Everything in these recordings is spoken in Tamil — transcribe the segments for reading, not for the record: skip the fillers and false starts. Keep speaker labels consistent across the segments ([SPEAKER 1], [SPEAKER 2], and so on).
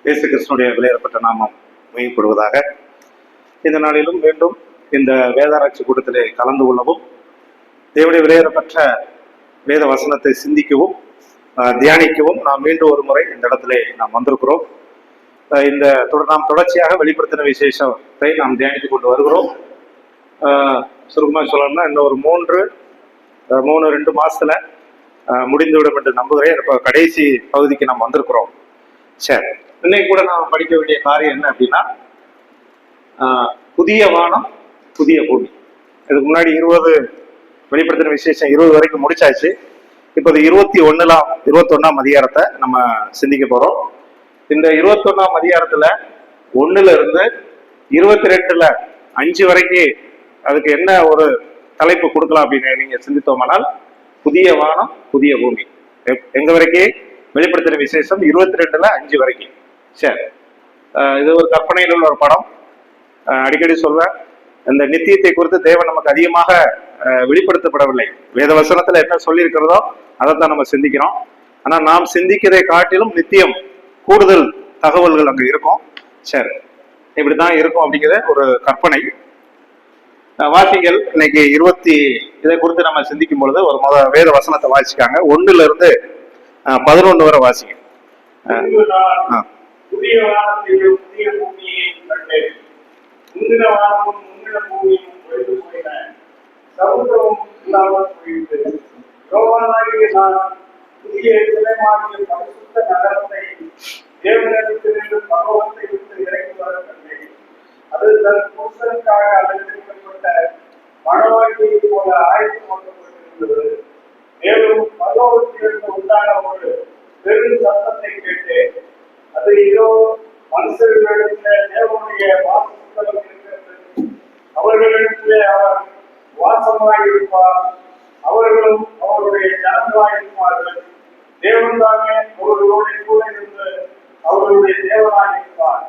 [SPEAKER 1] இயேசு கிறிஸ்துனுடைய விலையேறப்பட்ட நாமம் மையப்படுவதாக. இந்த நாளிலும் மீண்டும் இந்த வேதாராய்ச்சி கூட்டத்திலே கலந்து கொள்ளவும், தேவனுடைய விலையேறப்பட்ட வேத வசனத்தை சிந்திக்கவும் தியானிக்கவும் நாம் மீண்டும் ஒரு முறை இந்த இடத்திலே நாம் வந்திருக்கிறோம். இந்த நாம் தொடர்ச்சியாக வெளிப்படுத்தின விசேஷத்தை நாம் தியானித்துக் கொண்டு வருகிறோம். சுருக்கமாக சொல்லணும்னா இன்னும் ஒரு மூணு மாசத்துல முடிந்துவிடும் என்று நம்புகிறேன். இப்போ கடைசி பகுதிக்கு நாம் வந்திருக்கிறோம். சரி, இன்னைக்கு கூட நாம் படிக்க வேண்டிய காரியம் என்ன அப்படின்னா, புதிய வானம் புதிய பூமி. இதுக்கு முன்னாடி 20 வெளிப்படுத்தின விசேஷம் 20 வரைக்கும் முடிச்சாச்சு. இப்போது 21ஆம் அதிகாரத்தை நம்ம சிந்திக்க போறோம். இந்த 21ஆம் அதிகாரத்துல 1ல இருந்து 22ல 5 வரைக்கும் அதுக்கு என்ன ஒரு தலைப்பு கொடுக்கலாம் அப்படின்னு நீங்க சிந்தித்தோமானால், புதிய வானம் புதிய பூமி. எங்க வரைக்கும்? வெளிப்படுத்தின விசேஷம் 22ல 5 வரைக்கும். சரி, இது ஒரு கற்பனையில் உள்ள ஒரு படம். அடிக்கடி சொல்வேன், இந்த நித்தியத்தை குறித்து தேவன் நமக்கு அதிகமாக வெளிப்படுத்தப்படவில்லை. வேத வசனத்துல என்ன சொல்லி இருக்கிறதோ அதைத்தான் நம்ம சிந்திக்கிறோம். ஆனா நாம் சிந்திக்கிறதை காட்டிலும் நித்தியம் கூடுதல் தகவல்கள் அங்க இருக்கும். சரி, இப்படிதான் இருக்கும் அப்படிங்கிற ஒரு கற்பனை. வாசிகள் இன்னைக்கு இதை குறித்து நம்ம சிந்திக்கும் பொழுது ஒரு வேத வசனத்தை வாசிக்காங்க. 1ல இருந்து 11 வரை வாசிங்க.
[SPEAKER 2] புதிய வானத்தையும் புதிய பூமியையும் கண்டேன். முந்தின வானமும் முந்தின பூமியும் ஒழிந்து போயின, சமுத்திரமும் இல்லாமல் போயிற்று. யோவானாகிய நான் புதிய எருசலேமாகிய பரிசுத்த நகரத்தை தேவனிடத்திலிருந்து பரலோகத்தை விட்டு இறங்கி வர கண்டேன். அது தன் புருஷனுக்காக அலங்கரிக்கப்பட்ட மணவாட்டியை போல ஆயத்தமாக்கப்பட்டிருந்தது. மேலும் பரலோகத்திலிருந்து உண்டான ஒரு பெரும் சத்தத்தை கேட்டேன். அது இதோ மனுஷர்களிடத்திலே தேவனுடைய வாசஸ்தலம் இருக்கிறது. அவர்களிடத்திலே அவர் வாசமாயிருப்பார். அவர்களும் அவருடைய ஜனங்களாயிருப்பார்கள். தேவன் தானே அவர்களோட கூட இருந்து அவர்களுடைய தேவனாயிருப்பார்.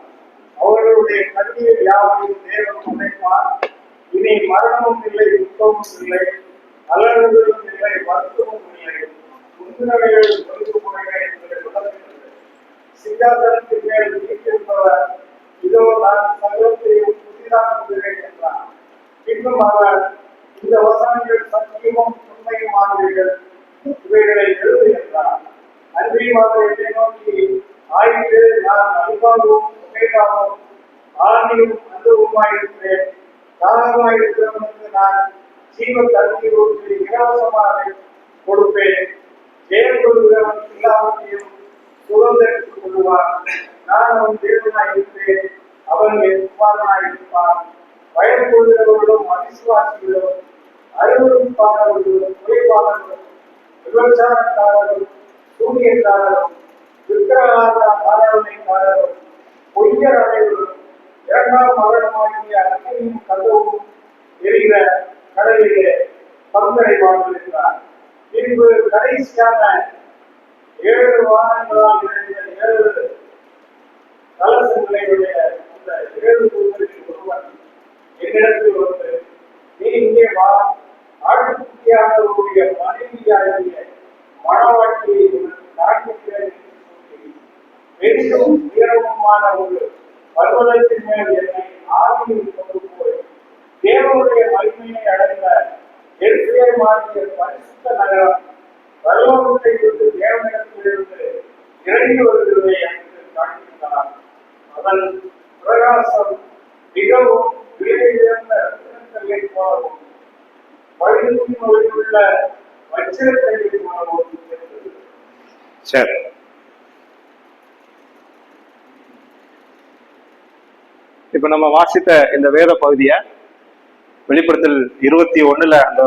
[SPEAKER 2] அவர்களுடைய கண்ணீர் யாவையும் தேவன் உடைப்பார். இனி மரணமும் இல்லை, துக்கமும் இல்லை, அலறுதலும் இல்லை, வருத்தமும் இல்லை. முந்தினவைகள் ஒழிந்து போயின என்று உணர்கிறது. சிங்காசனத்தின் மேல் வீட்டிருப்பவர் இதோ நான் சகலத்தையும் புதிதாக்குகிறேன் என்றார். இன்னும் அவர், இந்த வசனங்கள் சத்தியமும் உண்மையுமானவர்கள், இவைகளை எழுது என்றார். அன்றியும் அவர் என்னை நோக்கி, ஆயிற்று, நான் அல்பாவும் ஒமேகாவும் ஆதியும் அந்தவுமாயிருக்கிறேன். தாகமாயிருக்கிறவனுக்கு நான் ஜீவ தண்ணீர் ஊற்றி இலவசமாக கொடுப்பேன். ஜெயம் கொள்கிறவன் எல்லாவற்றையும் சுதந்திரத்துக் கொள்வார். நான் அவன் தேவனாயிருப்பேன், அவன் என் குமாரனாயிருப்பான். பயம் கொள்கிறவர்களும் அவிசுவாசிகளும் அருவருப்பாளர்களும் குறைபாளர்களும் விபச்சாரக்காரரும் சூரியக்காரரும் ஆராதனைக்காரரும் பொய்யர் அனைவரும் 2ஆம் மரணமாகிய அக்னியும் கதவும் எரிகிற கடலிலே பங்கடைவார்கள் என்றார். பின்பு கடைசியான 7 வானங்களால் நிறைந்த 7 கலசங்களையுடைய அந்த 7 தூதரில் ஒருவன் என்னிடத்தில் வந்து, நீ இங்கே வா, ஆட்டுக்குட்டியானவருடைய மனைவியாகிய மணவாட்டியை காண்பிக்கிறேன் என்று சொல்லி, பெரிதும் உயரமுமான ஒரு பர்வதத்தின் மேல் என்னை ஆவியில் கொண்டு போய் தேவனுடைய மகிமையை அடைந்த எருசலேமாகிய பரிசுத்த நகரம் பரலோகத்தை விட்டு தேவனிடத்திலிருந்து இறங்கி வருகிறதை எனக்கு காண்பித்தார். அதன் பிரகாசம் மிகவும் விலையுயர்ந்த ரத்தினக்கல்லை போலவும் பழுதின் ஒளியுள்ள வச்சிரக்கல்லை போலவும் இருந்தது.
[SPEAKER 1] சரி, இப்ப நம்ம வாசித்த இந்த வேத பகுதியை வெளிப்படுத்தல் 21ல அந்த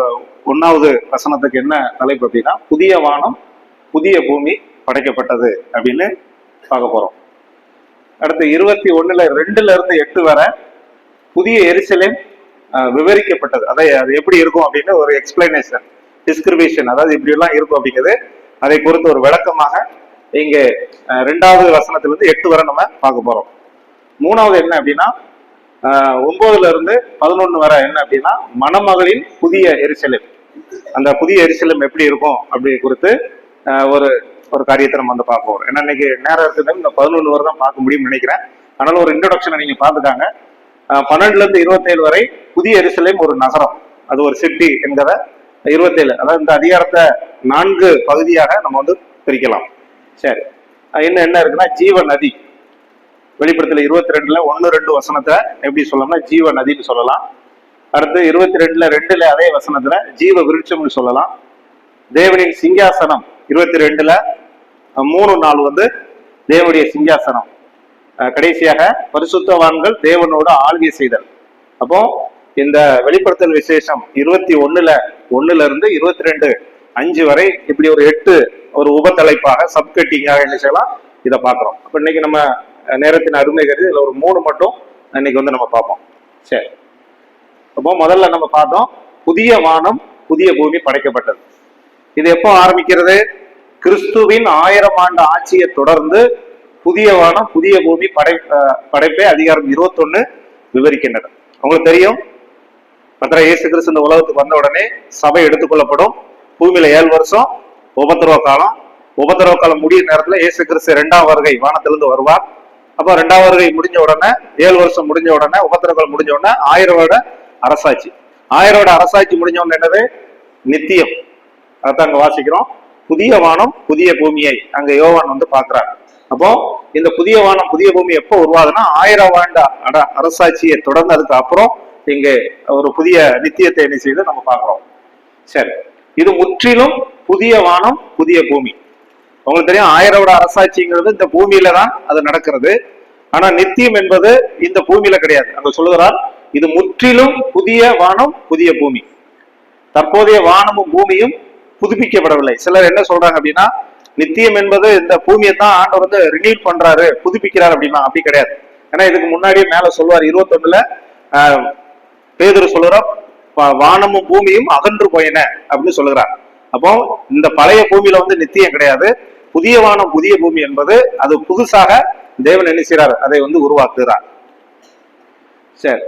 [SPEAKER 1] 1வது வசனத்துக்கு என்ன தலைப்பு அப்படின்னா, புதிய வானம் புதிய பூமி படைக்கப்பட்டது அப்படின்னு பார்க்க போறோம். அடுத்து 21ல 2ல இருந்து 8 வரை புதிய எருசலேம் விவரிக்கப்பட்டது. அது எப்படி இருக்கும் அப்படின்னு ஒரு எக்ஸ்பிளனேஷன், டிஸ்கிரிபியூஷன், அதாவது இப்படி எல்லாம் இருக்கும் அப்படிங்கிறது அதை குறித்து ஒரு விளக்கமாக இங்கே 2வது வசனத்திலிருந்து 8 வரை நம்ம பார்க்க போறோம். 3வது என்ன அப்படின்னா 9ல இருந்து 11 வரை என்ன அப்படின்னா, மணமகளின் புதிய எருசலேம். அந்த புதிய எருசலேம் எப்படி இருக்கும் அப்படி குறித்து ஒரு ஒரு காரியத்தை நம்ம வந்து பார்க்க போறோம். ஏன்னா இன்னைக்கு நேரம் இருக்குது, இந்த 11 வரை தான் பார்க்க முடியும்னு நினைக்கிறேன். அதனால ஒரு இன்ட்ரோடக்ஷனை நீங்க பார்த்துக்காங்க. 12 இருந்து 27 வரை புதிய எருசலேம் ஒரு நகரம், அது ஒரு சிட்டி என்கிற 27, அதாவது இந்த அதிகாரத்தை 4 பகுதியாக நம்ம வந்து பிரிக்கலாம். சரி, என்ன இருக்குன்னா ஜீவ நதி. வெளிப்படத்துல 22ல 1-2 வசனத்தை எப்படி சொல்லலாம்னா ஜீவ நதின்னு சொல்லலாம். அடுத்து 22ல 2ல அதே வசனத்துல ஜீவ விருட்சம்னு சொல்லலாம். தேவனின் சிங்காசனம் 22ல 3-4 வந்து தேவனுடைய சிங்காசனம். கடைசியாக பரிசுத்தவான்கள் தேவனோட ஆளுகை செய்தல். அப்போ இந்த வெளிப்படுத்தல் விசேஷம் 21ல 1ல இருந்து 22-5 வரை இப்படி ஒரு 8 ஒரு உபத்தலைப்பாக சப்கட்டிங்காக என்ன செய்யலாம் இதை பார்க்கிறோம். அப்ப இன்னைக்கு நம்ம நேரத்தின் அருமை கருதி இதுல ஒரு 3 மட்டும் இன்னைக்கு வந்து நம்ம பார்ப்போம். சரி, அப்போ முதல்ல நம்ம பார்த்தோம் புதிய வானம் புதிய பூமி படைக்கப்பட்டது. இது எப்போ ஆரம்பிக்கிறது? கிறிஸ்துவின் 1000 ஆண்டு ஆட்சியை தொடர்ந்து புதிய வானம் புதிய பூமி படைப்பை அதிகாரம் 21 விவரிக்கின்றன. உங்களுக்கு தெரியும், பத்திர இயேசு கிறிஸ்து இந்த உலகத்துக்கு வந்த உடனே சபை எடுத்துக்கொள்ளப்படும். பூமியில 7 வருஷம் உபத்திரவ காலம். உபத்திரவ காலம் முடிய நேரத்துல இயேசு கிறிஸ்து 2ஆம் வருகை வானத்திலிருந்து வருவார். அப்ப 2ஆம் வருகை முடிஞ்ச உடனே 7 வருஷம் முடிஞ்ச உடனே உபத்திரவ காலம் முடிஞ்ச உடனே 1000 வருட அரசாட்சி. 1000 வருட அரசாட்சி முடிஞ்ச உடனே என்னது? நித்தியம். அதான் அங்க வாசிக்கிறோம், புதிய வானம் புதிய பூமியை அங்க யோவான் வந்து பாக்குறாரு. அப்போ இந்த புதிய வானம் புதிய பூமி எப்போ உருவாகுதுன்னா 1000 ஆண்டு அரசாட்சியை தொடர்ந்து அதுக்கு அப்புறம் இங்க ஒரு புதிய நித்தியத்தை என்ன செய்து நம்ம பார்க்கிறோம். சரி, இது முற்றிலும் புதிய வானம் புதிய பூமி. உங்களுக்கு தெரியும் 1000 வருட அரசாட்சிங்கிறது இந்த பூமியில தான் அது நடக்கிறது. ஆனா நித்தியம் என்பது இந்த பூமியில கிடையாது. அங்க சொல்லுகிறார் இது முற்றிலும் புதிய வானம் புதிய பூமி. தற்போதைய வானமும் பூமியும் புதுப்பிக்கப்படவில்லை. சிலர் என்ன சொல்றாங்க அப்படின்னா நித்தியம் என்பது இந்த பூமியை தான் ஆண்டவர் வந்து ரினியூ பண்றாரு, புதுப்பிக்கிறார் அப்படின்னா அப்படி கிடையாது. ஏன்னா இதுக்கு முன்னாடியே மேல சொல்லுவார் 21ல பேதுரு சொல்லுறார் வானமும் பூமியும் அகன்று போயின அப்படின்னு சொல்லுகிறார். அப்போ இந்த பழைய பூமியில வந்து நித்தியம் கிடையாது. புதிய வானம் புதிய பூமி என்பது அது புதுசாக தேவன் என்ன செய்றார், அதை வந்து உருவாக்குகிறார். சரி,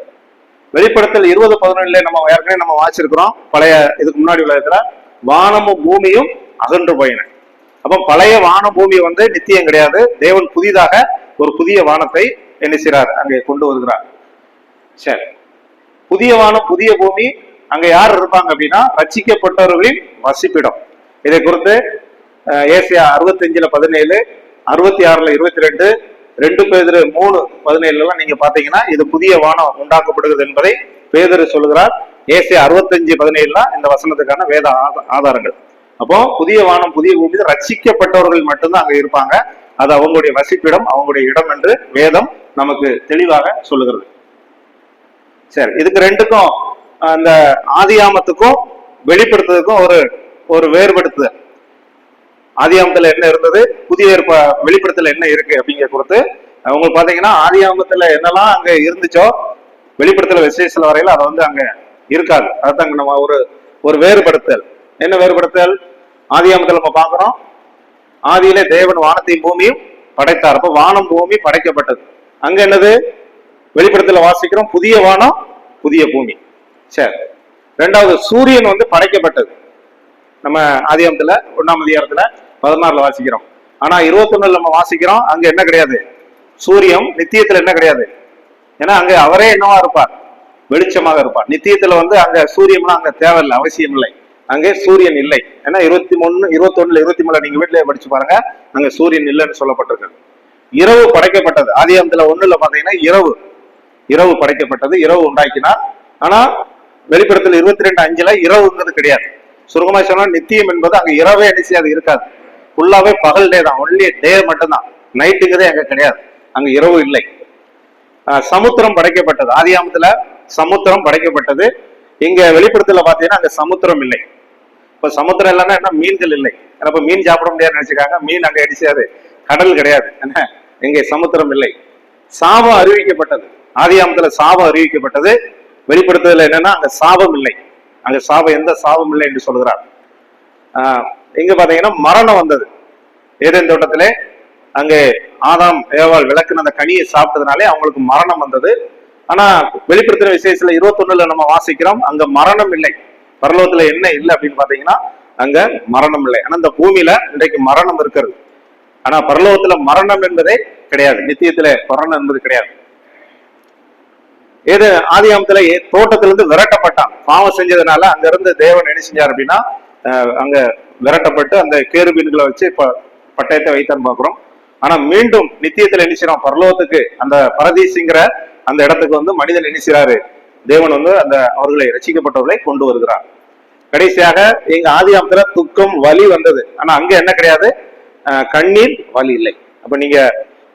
[SPEAKER 1] வெளிப்படுத்தல் 20:11 நம்ம ஏற்கனவே நம்ம வாசிச்சிருக்கிறோம். பழைய இதுக்கு முன்னாடி உள்ள வானமும் பூமியும் அகன்று போயின. அப்ப பழைய வான பூமி வந்து நித்தியம் கிடையாது. தேவன் புதிதாக ஒரு புதிய வானத்தை என்ன செய்றார், அங்கே கொண்டு வருகிறார். சரி, புதிய வானம் புதிய பூமி அங்க யார் இருப்பாங்க அப்படின்னா ரட்சிக்கப்பட்டவர்களின் வசிப்பிடம். இதை குறித்து ஏசியா 65:17, 66 22, 2 பேதுரு 3:17 நீங்க பாத்தீங்கன்னா இது புதிய வானம் உண்டாக்கப்படுகிறது என்பதை பேதுரு சொல்லுகிறார். ஏசியா 65:17 இந்த வசனத்துக்கான வேத ஆதாரங்கள். அப்போ புதிய வானம் புதிய பூமி ரட்சிக்கப்பட்டவர்கள் மட்டும்தான் அங்க இருப்பாங்க. அது அவங்களுடைய வசிப்பிடம், அவங்களுடைய இடம் என்று வேதம் நமக்கு தெளிவாக சொல்லுகிறது. சரி, இதுக்கு ரெண்டுக்கும் அந்த ஆதியாமத்துக்கும் வெளிப்படுத்துறதுக்கும் ஒரு வேறுபடுத்துதல். ஆதியாமத்துல என்ன இருந்தது, புதிய வெளிப்படுத்தல என்ன இருக்கு அப்படிங்கிற குறித்து உங்களுக்கு பாத்தீங்கன்னா ஆதியாமத்துல என்னெல்லாம் அங்க இருந்துச்சோ வெளிப்படுத்தல விசேஷ வரையில அதை வந்து அங்க இருக்காது. அதுதான் நம்ம ஒரு வேறுபடுத்தல். என்ன வேறுபடுத்தல்? ஆதியாமத்துல நம்ம பாக்குறோம் ஆதியிலே தேவன் வானத்தையும் பூமியும் படைத்தார். அப்ப வானம் பூமி படைக்கப்பட்டது. அங்க என்னது? வெளிப்படுத்தல வாசிக்கிறோம் புதிய வானம் புதிய பூமி. சரி, ரெண்டாவது சூரியன் வந்து படைக்கப்பட்டது. நம்ம ஆதியாமத்துல 1ஆம் அதிகாரத்துல 16 வாசிக்கிறோம். ஆனா 21 நம்ம வாசிக்கிறோம் அங்க என்ன கிடையாது, சூரியன் நித்தியத்துல என்ன கிடையாது. ஏன்னா அங்க அவரே என்னவா இருப்பார், வெளிச்சமாக இருப்பார். நித்தியத்துல வந்து அங்க சூரியன்லாம் அங்க தேவையில்லை, அவசியம் இல்லை. அங்கே சூரியன் இல்லை. ஏன்னா 21, 21, 23 நீங்க வீட்டிலேயே படிச்சு பாருங்க, அங்க சூரியன் இல்லைன்னு சொல்லப்பட்டிருக்கு. இரவு படைக்கப்பட்டது. ஆதியாமத்துல 1ல பாத்தீங்கன்னா இரவு படைக்கப்பட்டது, இரவு உண்டாக்கினார். ஆனா வெளிப்படத்துல 22:5 இரவுங்கிறது கிடையாது. சுருக்கமா சொன்னா நித்தியம் என்பது அங்க இரவே அது இருக்காது. ஃபுல்லாவே பகல் டே தான், ஒன்லி டே மட்டும்தான், நைட்டுங்கிறதே அங்க கிடையாது. அங்க இரவு இல்லை. சமுத்திரம் படைக்கப்பட்டது. ஆதியாமத்துல சமுத்திரம் படைக்கப்பட்டது. இங்க வெளிப்படத்துல பாத்தீங்கன்னா அங்க சமுத்திரம் இல்லை. இப்ப சமுத்திரம் இல்லைன்னா என்ன, மீன்கள் இல்லை. ஏன்னா இப்ப மீன் சாப்பிட முடியாதுன்னு நினைச்சுக்காங்க. மீன் அங்க அடிச்சாது, கடல் கிடையாது. என்ன, இங்க சமுத்திரம் இல்லை. சாபம் அறிவிக்கப்பட்டது. ஆதியாமத்துல சாபம் அறிவிக்கப்பட்டது. வெளிப்படுத்துதல் என்னன்னா அங்க சாபம் இல்லை. அங்க சாபம், எந்த சாபம் இல்லை என்று சொல்கிறார். இங்க பாத்தீங்கன்னா மரணம் வந்தது. ஏதேன் தோட்டத்திலே அங்கே ஆதாம் ஏவாள் விளக்குன அந்த கனியை சாப்பிட்டதுனாலே அவங்களுக்கு மரணம் வந்தது. ஆனா வெளிப்படுத்தின விசேஷத்துல 21 நம்ம வாசிக்கிறோம் அங்க மரணம் இல்லை. பரலோகத்துல என்ன இல்லை அப்படின்னு பாத்தீங்கன்னா அங்க மரணம் இல்லை. ஆனா இந்த பூமியில இன்றைக்கு மரணம் இருக்கிறது. ஆனா பரலோகத்துல மரணம் என்பதே கிடையாது. நித்தியத்துல மரணம் என்பது கிடையாது. ஏது ஆதியாமத்துல தோட்டத்திலிருந்து விரட்டப்பட்டான் பாவம் செஞ்சதுனால. அங்க இருந்து தேவன் என்ன செஞ்சார் அப்படின்னா அங்க விரட்டப்பட்டு அந்த கேருபீன்களை வச்சு இப்ப பட்டயத்தை வைத்தான்னு பாக்குறோம். ஆனா மீண்டும் நித்தியத்துல என்ன செய்யறோம், பரலோகத்துக்கு அந்த பரதீசிங்கிற அந்த இடத்துக்கு வந்து மனிதன் என்ன செய்றாரு, தேவன் வந்து அந்த அவர்களை ரசிக்கப்பட்டவர்களை கொண்டு வருகிறார். கடைசியாக எங்க ஆதியாமத்துல துக்கம் வலி வந்தது. ஆனா அங்க என்ன கிடையாது, கண்ணீர் வலி இல்லை. அப்ப நீங்க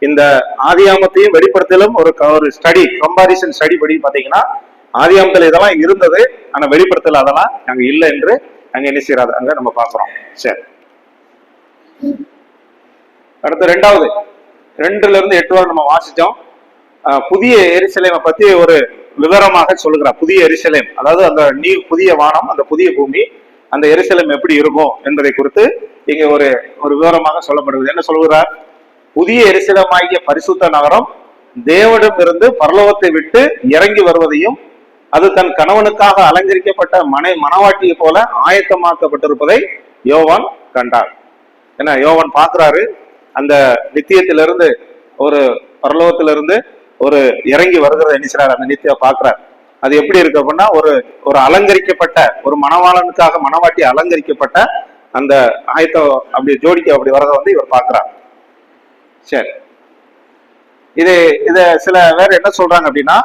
[SPEAKER 1] இந்த ஆதியாமத்தையும் வெளிப்படுத்தலும் ஒரு ஸ்டடி, கம்பாரிசன் ஸ்டடி படி பாத்தீங்கன்னா ஆதியாமத்துல இதெல்லாம் இருந்தது. ஆனா வெளிப்படுத்தல அதெல்லாம் அங்க இல்லை என்று அங்க என்ன செய்யறாரு அங்க நம்ம பாக்குறோம். சரி, அடுத்து 2வது 2-8 வரை நம்ம வாசிச்சோம். புதிய எருசலேமை பத்தி ஒரு விவரமாக சொல்லுகிறார். புதிய எருசலேம், அதாவது அந்த புதிய வானம், அந்த புதிய பூமி, அந்த எருசலேம் எப்படி இருக்கும் என்பதை குறித்து இங்க ஒரு விவரமாக சொல்லப்படுகிறது. என்ன சொல்லுகிறார், புதிய எருசலேமாகிய பரிசுத்த நகரம் தேவனிடம் இருந்து பரலோகத்தை விட்டு இறங்கி வருவதையும் அது தன் கணவனுக்காக அலங்கரிக்கப்பட்ட மணவாட்டியை போல ஆயத்தமாக்கப்பட்டிருப்பதை யோவான் கண்டார். ஏன்னா யோவான் பாக்குறாரு, அந்த நித்தியத்திலிருந்து ஒரு பரலோகத்திலிருந்து ஒரு இறங்கி வருகிறத நினைச்சார். அந்த நித்திய பாக்குறாரு. அது எப்படி இருக்கு அப்படின்னா ஒரு அலங்கரிக்கப்பட்ட ஒரு மணவாளனுக்காக மணவாட்டி அலங்கரிக்கப்பட்ட அந்த ஆயத்தம் அப்படி ஜோடிக்க அப்படி வரதை வந்து இவர் பாக்குறார். சரி, இத சில பேர் என்ன சொல்றாங்க அப்படின்னா,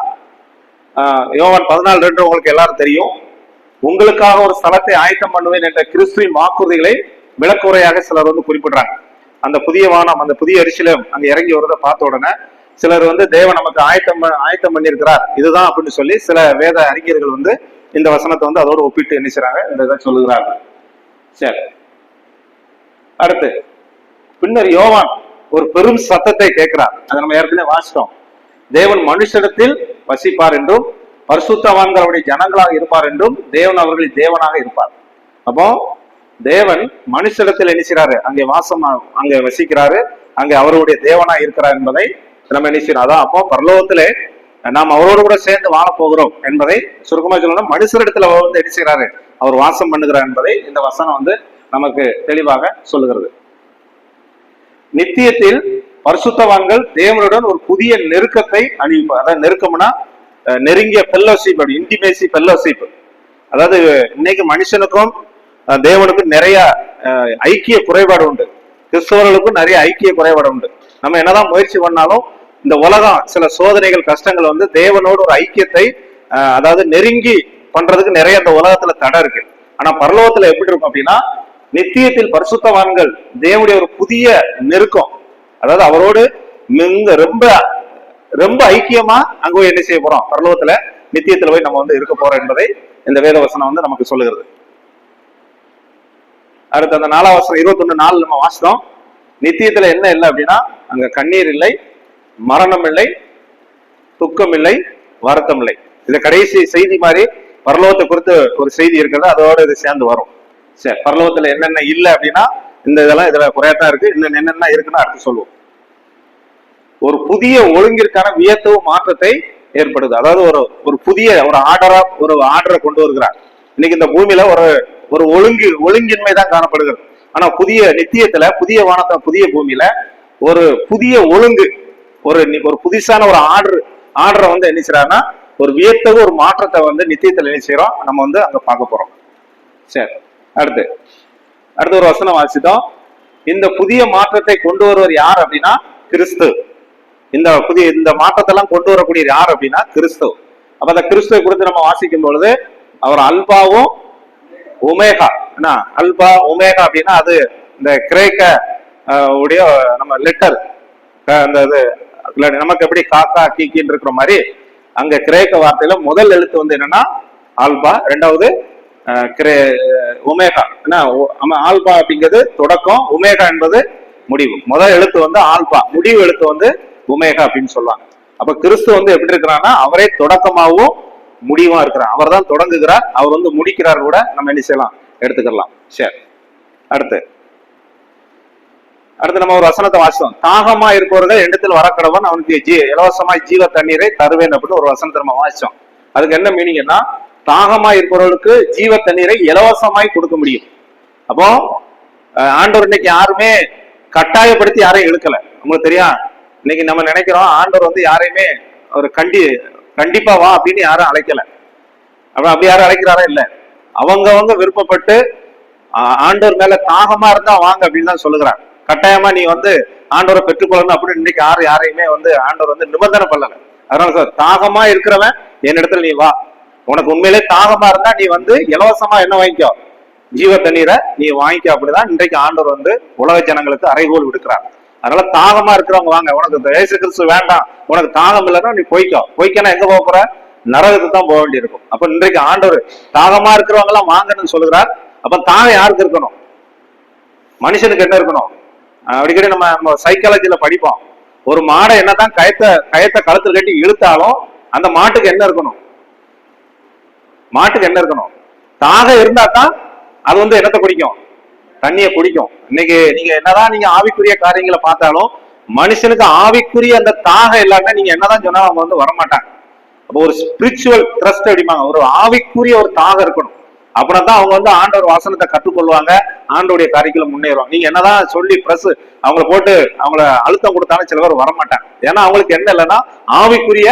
[SPEAKER 1] யோவான் 14:2 உங்களுக்கு எல்லாரும் தெரியும். உங்களுக்காக ஒரு ஸ்தலத்தை ஆயத்தம் பண்ணுவேன் என்ற கிறிஸ்துவின் வாக்குறுதிகளை விளக்குறையாக சிலர் வந்து குறிப்பிடுறாங்க. அந்த புதிய வானம், அந்த புதிய எருசலேம் அங்க இறங்கி வருவதை பார்த்த உடனே சிலர் வந்து தேவன் நமக்கு ஆயத்தம் பண்ணியிருக்கிறார் இதுதான் அப்படின்னு சொல்லி சில வேத அறிஞர்கள் வந்து இந்த வசனத்தை வந்து அதோடு ஒப்பிட்டு என்ன செய்றாங்க, இந்த இதை சொல்லுகிறார்கள். சரி, அடுத்து பின்னர் யோவான் ஒரு பெரும் சத்தத்தை கேட்கிறார். அதை நம்ம ஏற்கனவே வாசிட்டோம். தேவன் மனுஷரிடத்தில் வசிப்பார் என்றும் பரிசுத்தவான்கள் அவருடைய ஜனங்களாக இருப்பார் என்றும் தேவன் அவர்களின் தேவனாக இருப்பார். அப்போ தேவன் மனுஷரிடத்தில் என்ன செய்றாரு, அங்கே அங்கே வசிக்கிறாரு, அங்கே அவருடைய தேவனா இருக்கிறார் என்பதை நம்ம என்ன செய்யறோம். அதான் அப்போ பரலோகத்திலே நாம் அவரோடு கூட சேர்ந்து வாழ போகிறோம் என்பதை சுருக்கமா சொல்லணும். மனுஷரிடத்துல வந்து என்ன செய்றாரு, அவர் வாசம் பண்ணுகிறார் என்பதை இந்த வசனம் வந்து நமக்கு தெளிவாக சொல்லுகிறது. நித்தியத்தில் பரிசுத்தவான்கள் தேவனுடன் ஒரு புதிய நெருக்கத்தை அணிவிப்பார். அதாவது நெருக்கம்னா நெருங்கிய ஃபெல்லோஷிப், இன்டிமேசி ஃபெல்லோஷிப். அதாவது இன்னைக்கு மனுஷனுக்கும் தேவனுக்கும் நிறைய ஐக்கிய குறைபாடு உண்டு. கிறிஸ்தவர்களுக்கும் நிறைய ஐக்கிய குறைபாடு உண்டு. நம்ம என்னதான் முயற்சி பண்ணாலும் இந்த உலகம் சில சோதனைகள் கஷ்டங்கள் வந்து தேவனோடு ஒரு ஐக்கியத்தை அதாவது நெருங்கி பண்றதுக்கு நிறைய இந்த உலகத்துல தடை இருக்கு. ஆனா பரலோகத்துல எப்படி இருக்கும் அப்படின்னா, நித்தியத்தில் பரிசுத்தவான்கள் தேவனுடைய ஒரு புதிய நெருக்கம், அதாவது அவரோடு ரொம்ப ரொம்ப ஐக்கியமா அங்க போய் என்ன செய்ய போறோம், பரலோகத்துல நித்தியத்துல போய் நம்ம வந்து இருக்க போறோம் என்பதை இந்த வேத வசனம் வந்து நமக்கு சொல்லுகிறது. அடுத்து அந்த 4ஆம் வசனம் 21:4 நம்ம வாசித்தோம். நித்தியத்துல என்ன இல்லை அப்படின்னா, அங்க கண்ணீர் இல்லை, மரணம் இல்லை, துக்கம் இல்லை, வருத்தம் இல்லை. இது கடைசி செய்தி மாதிரி பரலோகத்தை குறித்து ஒரு செய்தி இருக்கிறது, அதோட இது சேர்ந்து வரும். சரி, பரலோகத்துல என்னென்ன இல்லை அப்படின்னா இந்த இதெல்லாம் இதுல குறையத்தான் இருக்கு. இன்னும் என்னென்ன இருக்குன்னு அடுத்து சொல்லுவோம். ஒரு புதிய ஒழுங்கிற்கான வியத்தவு மாற்றத்தை ஏற்படுது. அதாவது ஒரு புதிய ஒரு ஆர்டரை கொண்டு வருகிறார். இன்னைக்கு இந்த பூமியில ஒரு ஒழுங்கின்மை தான் காணப்படுகிறது. ஆனா புதிய நித்தியத்துல, புதிய வானத்துல, புதிய பூமியில ஒரு புதிய ஒழுங்கு, ஒரு புதுசான ஒரு ஆர்டரை வந்து என்ன செய்யறாருன்னா, ஒரு வியத்தகு ஒரு மாற்றத்தை வந்து நித்தியத்துல என்ன செய்யறோம், நம்ம வந்து அங்க பார்க்க போறோம். சரி, அடுத்து ஒரு வசனம் வாசித்தோம். இந்த புதிய மாற்றத்தை கொண்டு வருவர் யார் அப்படின்னா கிறிஸ்து. இந்த மாற்றத்தை எல்லாம் கொண்டு வரக்கூடிய யார் அப்படின்னா கிறிஸ்து. அப்ப அந்த கிறிஸ்துவை குறித்து நம்ம வாசிக்கும் பொழுது அவர் அல்பாவும் ஒமேகா. அல்பா ஒமேகா அப்படின்னா அது இந்த கிரேக்க உடைய நம்ம லெட்டர், அந்த இது நமக்கு எப்படி காக்கா கீக்கின்னு இருக்கிற மாதிரி அங்க கிரேக்க வார்த்தையில முதல் எழுத்து வந்து என்னன்னா ஆல்பா, ரெண்டாவது ஒமேகா. ஆல்பா அப்படிங்கிறது தொடக்கம், ஒமேகா என்பது முடிவு. முதல் எழுத்து வந்து ஆல்பா, முடிவு எழுத்து வந்து ஒமேகா அப்படின்னு சொல்லுவாங்க. அப்ப கிறிஸ்து வந்து எப்படி இருக்கிறான்னா அவரே தொடக்கமாகவும் முடிவா இருக்கிறார். அவர் தான் தொடங்குகிறார், அவர் வந்து முடிக்கிறார் கூட நம்ம என்ன செய்யலாம், எடுத்துக்கலாம். சரி, அடுத்து நம்ம ஒரு வசனத்தை வாசித்தோம். தாகமா இருப்பவர்கள் என்னிடத்தில் வரக்கடவன் அவனுக்கு இலவசமாய் ஜீவ தண்ணீரை தருவேன் அப்படின்னு ஒரு வசனத்தை நம்ம வாசிச்சோம். அதுக்கு என்ன மீனிங்னா, தாகமா இருப்பவர்களுக்கு ஜீவ தண்ணீரை இலவசமாய் கொடுக்க முடியும். அப்போ ஆண்டவர் இன்னைக்கு யாருமே கட்டாயப்படுத்தி யாரையும் இழுக்கல. உங்களுக்கு தெரியும், இன்னைக்கு நம்ம நினைக்கிறோம் ஆண்டவர் வந்து யாரையுமே ஒரு கண்டிப்பா வா அப்படின்னு யாரும் அழைக்கல. அப்படி யாரும் அழைக்கிறாரா? இல்ல. அவங்கவங்க விருப்பப்பட்டு ஆண்டவர் மேல தாகமா இருந்தா வாங்க அப்படின்னு தான் சொல்லுகிறாங்க. கட்டாயமா நீ வந்து ஆண்டவரை பெற்றுக்கொள்ளணும் அப்படின்னு இன்னைக்கு யாரையுமே வந்து ஆண்டவர் வந்து நிபந்தனை பண்ணல. அதனால சார், தாகமா இருக்கிறவன் என்னிடத்துல நீ வா, உனக்கு உண்மையிலே தாகமா இருந்தா நீ வந்து இலவசமா என்ன வாங்கிக்கோ, ஜீவ தண்ணீரை நீ வாங்கிக்க. அப்படிதான் இன்றைக்கு ஆண்டவர் வந்து உலக ஜனங்களுக்கு அறைகோல் விடுக்கிறார். அதனால தாகமா இருக்கிறவங்க வாங்க, உனக்கு இயேசு கிறிஸ்து வேண்டாம், உனக்கு தாகம் இல்லைன்னா நீ போய்க்கனா எங்க போக போற? நரகத்துக்கு தான் போக வேண்டியிருக்கும். அப்ப இன்றைக்கு ஆண்டவர் தாகமா இருக்கிறவங்க எல்லாம் வாங்கன்னு சொல்லுகிறார். அப்ப தாகம் யாருக்கு இருக்கணும்? மனுஷனுக்கு என்ன இருக்கணும்? அடிக்கடி நம்ம சைக்காலஜில படிப்போம், ஒரு மாடை என்னதான் கயத்தை கழுத்துல கட்டி இழுத்தாலும் அந்த மாட்டுக்கு என்ன இருக்கணும்? மாட்டுக்கு என்ன இருக்கணும்? தாகம் இருந்தா தான் அது வந்து என்னத்தை குடிக்கும்? தண்ணியை குடிக்கும். இன்னைக்கு நீங்க என்னதான் நீங்க ஆவிக்குரிய காரியங்களை பார்த்தாலும் மனுஷனுக்கு ஆவிக்குரிய அந்த தாகம் இல்லாம நீங்க என்னதான் சொன்னாலும் அவங்க வந்து வரமாட்டாங்க. அப்போ ஒரு ஸ்பிரிச்சுவல் த்ரஸ்ட் அப்படிம்பாங்க, ஒரு ஆவிக்குரிய ஒரு தாகம் இருக்கணும். அப்படின்னா அவங்க வந்து ஆண்டவர் வாசனத்தை கற்றுக்கொள்வாங்க, ஆண்டோடைய காரியங்களை முன்னேறுவாங்க. நீங்க என்னதான் சொல்லி பிரஸ் அவங்கள போட்டு அவங்கள அழுத்தம் கொடுத்தாலும் சில பேர் வரமாட்டாங்க. ஏன்னா அவங்களுக்கு என்ன இல்லைன்னா ஆவிக்குரிய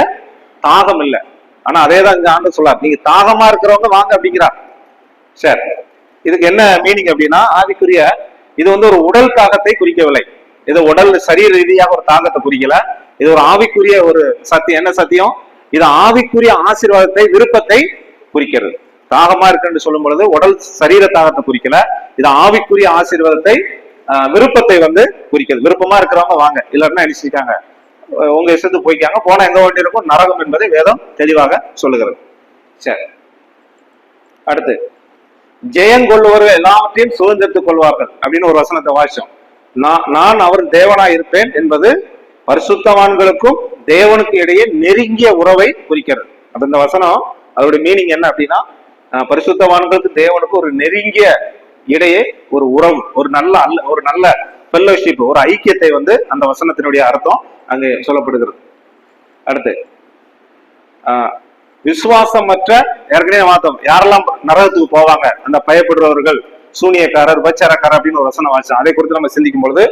[SPEAKER 1] தாகம் இல்லை. ஆனா அதே தான் இங்க ஆண்டவர் சொல்றார், நீங்க தாகமா இருக்கிறவங்க வாங்க அப்படிங்கிறார். சரி, இதுக்கு என்ன மீனிங் அப்படின்னா, ஆவிக்குரிய இது வந்து ஒரு உடல் தாகத்தை குறிக்கவில்லை. இது உடல் சரீர ரீதியாக ஒரு தாகத்தை குறிக்கல. இது ஒரு ஆவிக்குரிய ஒரு சத்தியம். என்ன சத்தியம்? இது ஆவிக்குரிய ஆசீர்வாதத்தை, விருப்பத்தை குறிக்கிறது. தாகமா இருக்குன்னு சொல்லும் பொழுது உடல் சரீர தாகத்தை குறிக்கல, இது ஆவிக்குரிய ஆசீர்வாதத்தை, விருப்பத்தை வந்து குறிக்கிறது. விருப்பமா இருக்கிறவங்க வாங்க, இல்லைன்னா நினைச்சிருக்காங்க உங்க இஷ்டத்துக்கு போய்க்காங்க, போனா எங்க வேண்டி இருக்கும்? நரகம் என்பதை வேதம் தெளிவாக சொல்லுகிறது. சரி, அடுத்து ஜெயங்கொள்ளுவர்கள் எல்லாவற்றையும் சுதந்திரத்துக் கொள்வார்கள் அப்படின்னு ஒரு வசனத்தை வாசிச்சோம். நான் அவர் தேவனாய் இருப்பேன் என்பது பரிசுத்தவான்களுக்கும் தேவனுக்கு இடையே நெருங்கிய உறவை குறிக்கிறது. அப்ப இந்த வசனம் அதோட மீனிங் என்ன அப்படின்னா, பரிசுத்தவான்களுக்கு தேவனுக்கு ஒரு நெருங்கிய இடையே ஒரு உறவு, ஒரு நல்ல ஃபெல்லோஷிப், ஒரு ஐக்கியத்தை வந்து அந்த வசனத்தினுடைய அர்த்தம் அங்கே சொல்லப்படுகிறது. அடுத்து விசுவாசமற்ற, ஏற்கனவே பார்த்தோம் யாரெல்லாம் நரகத்துக்கு போவாங்க, அந்த பயப்படுறவர்கள், சூனியக்காரர், உபச்சாரக்காரர் அப்படின்னு ஒரு வசனம் வாசிச்சோம். அதை குறித்து நம்ம சிந்திக்கும் பொழுது,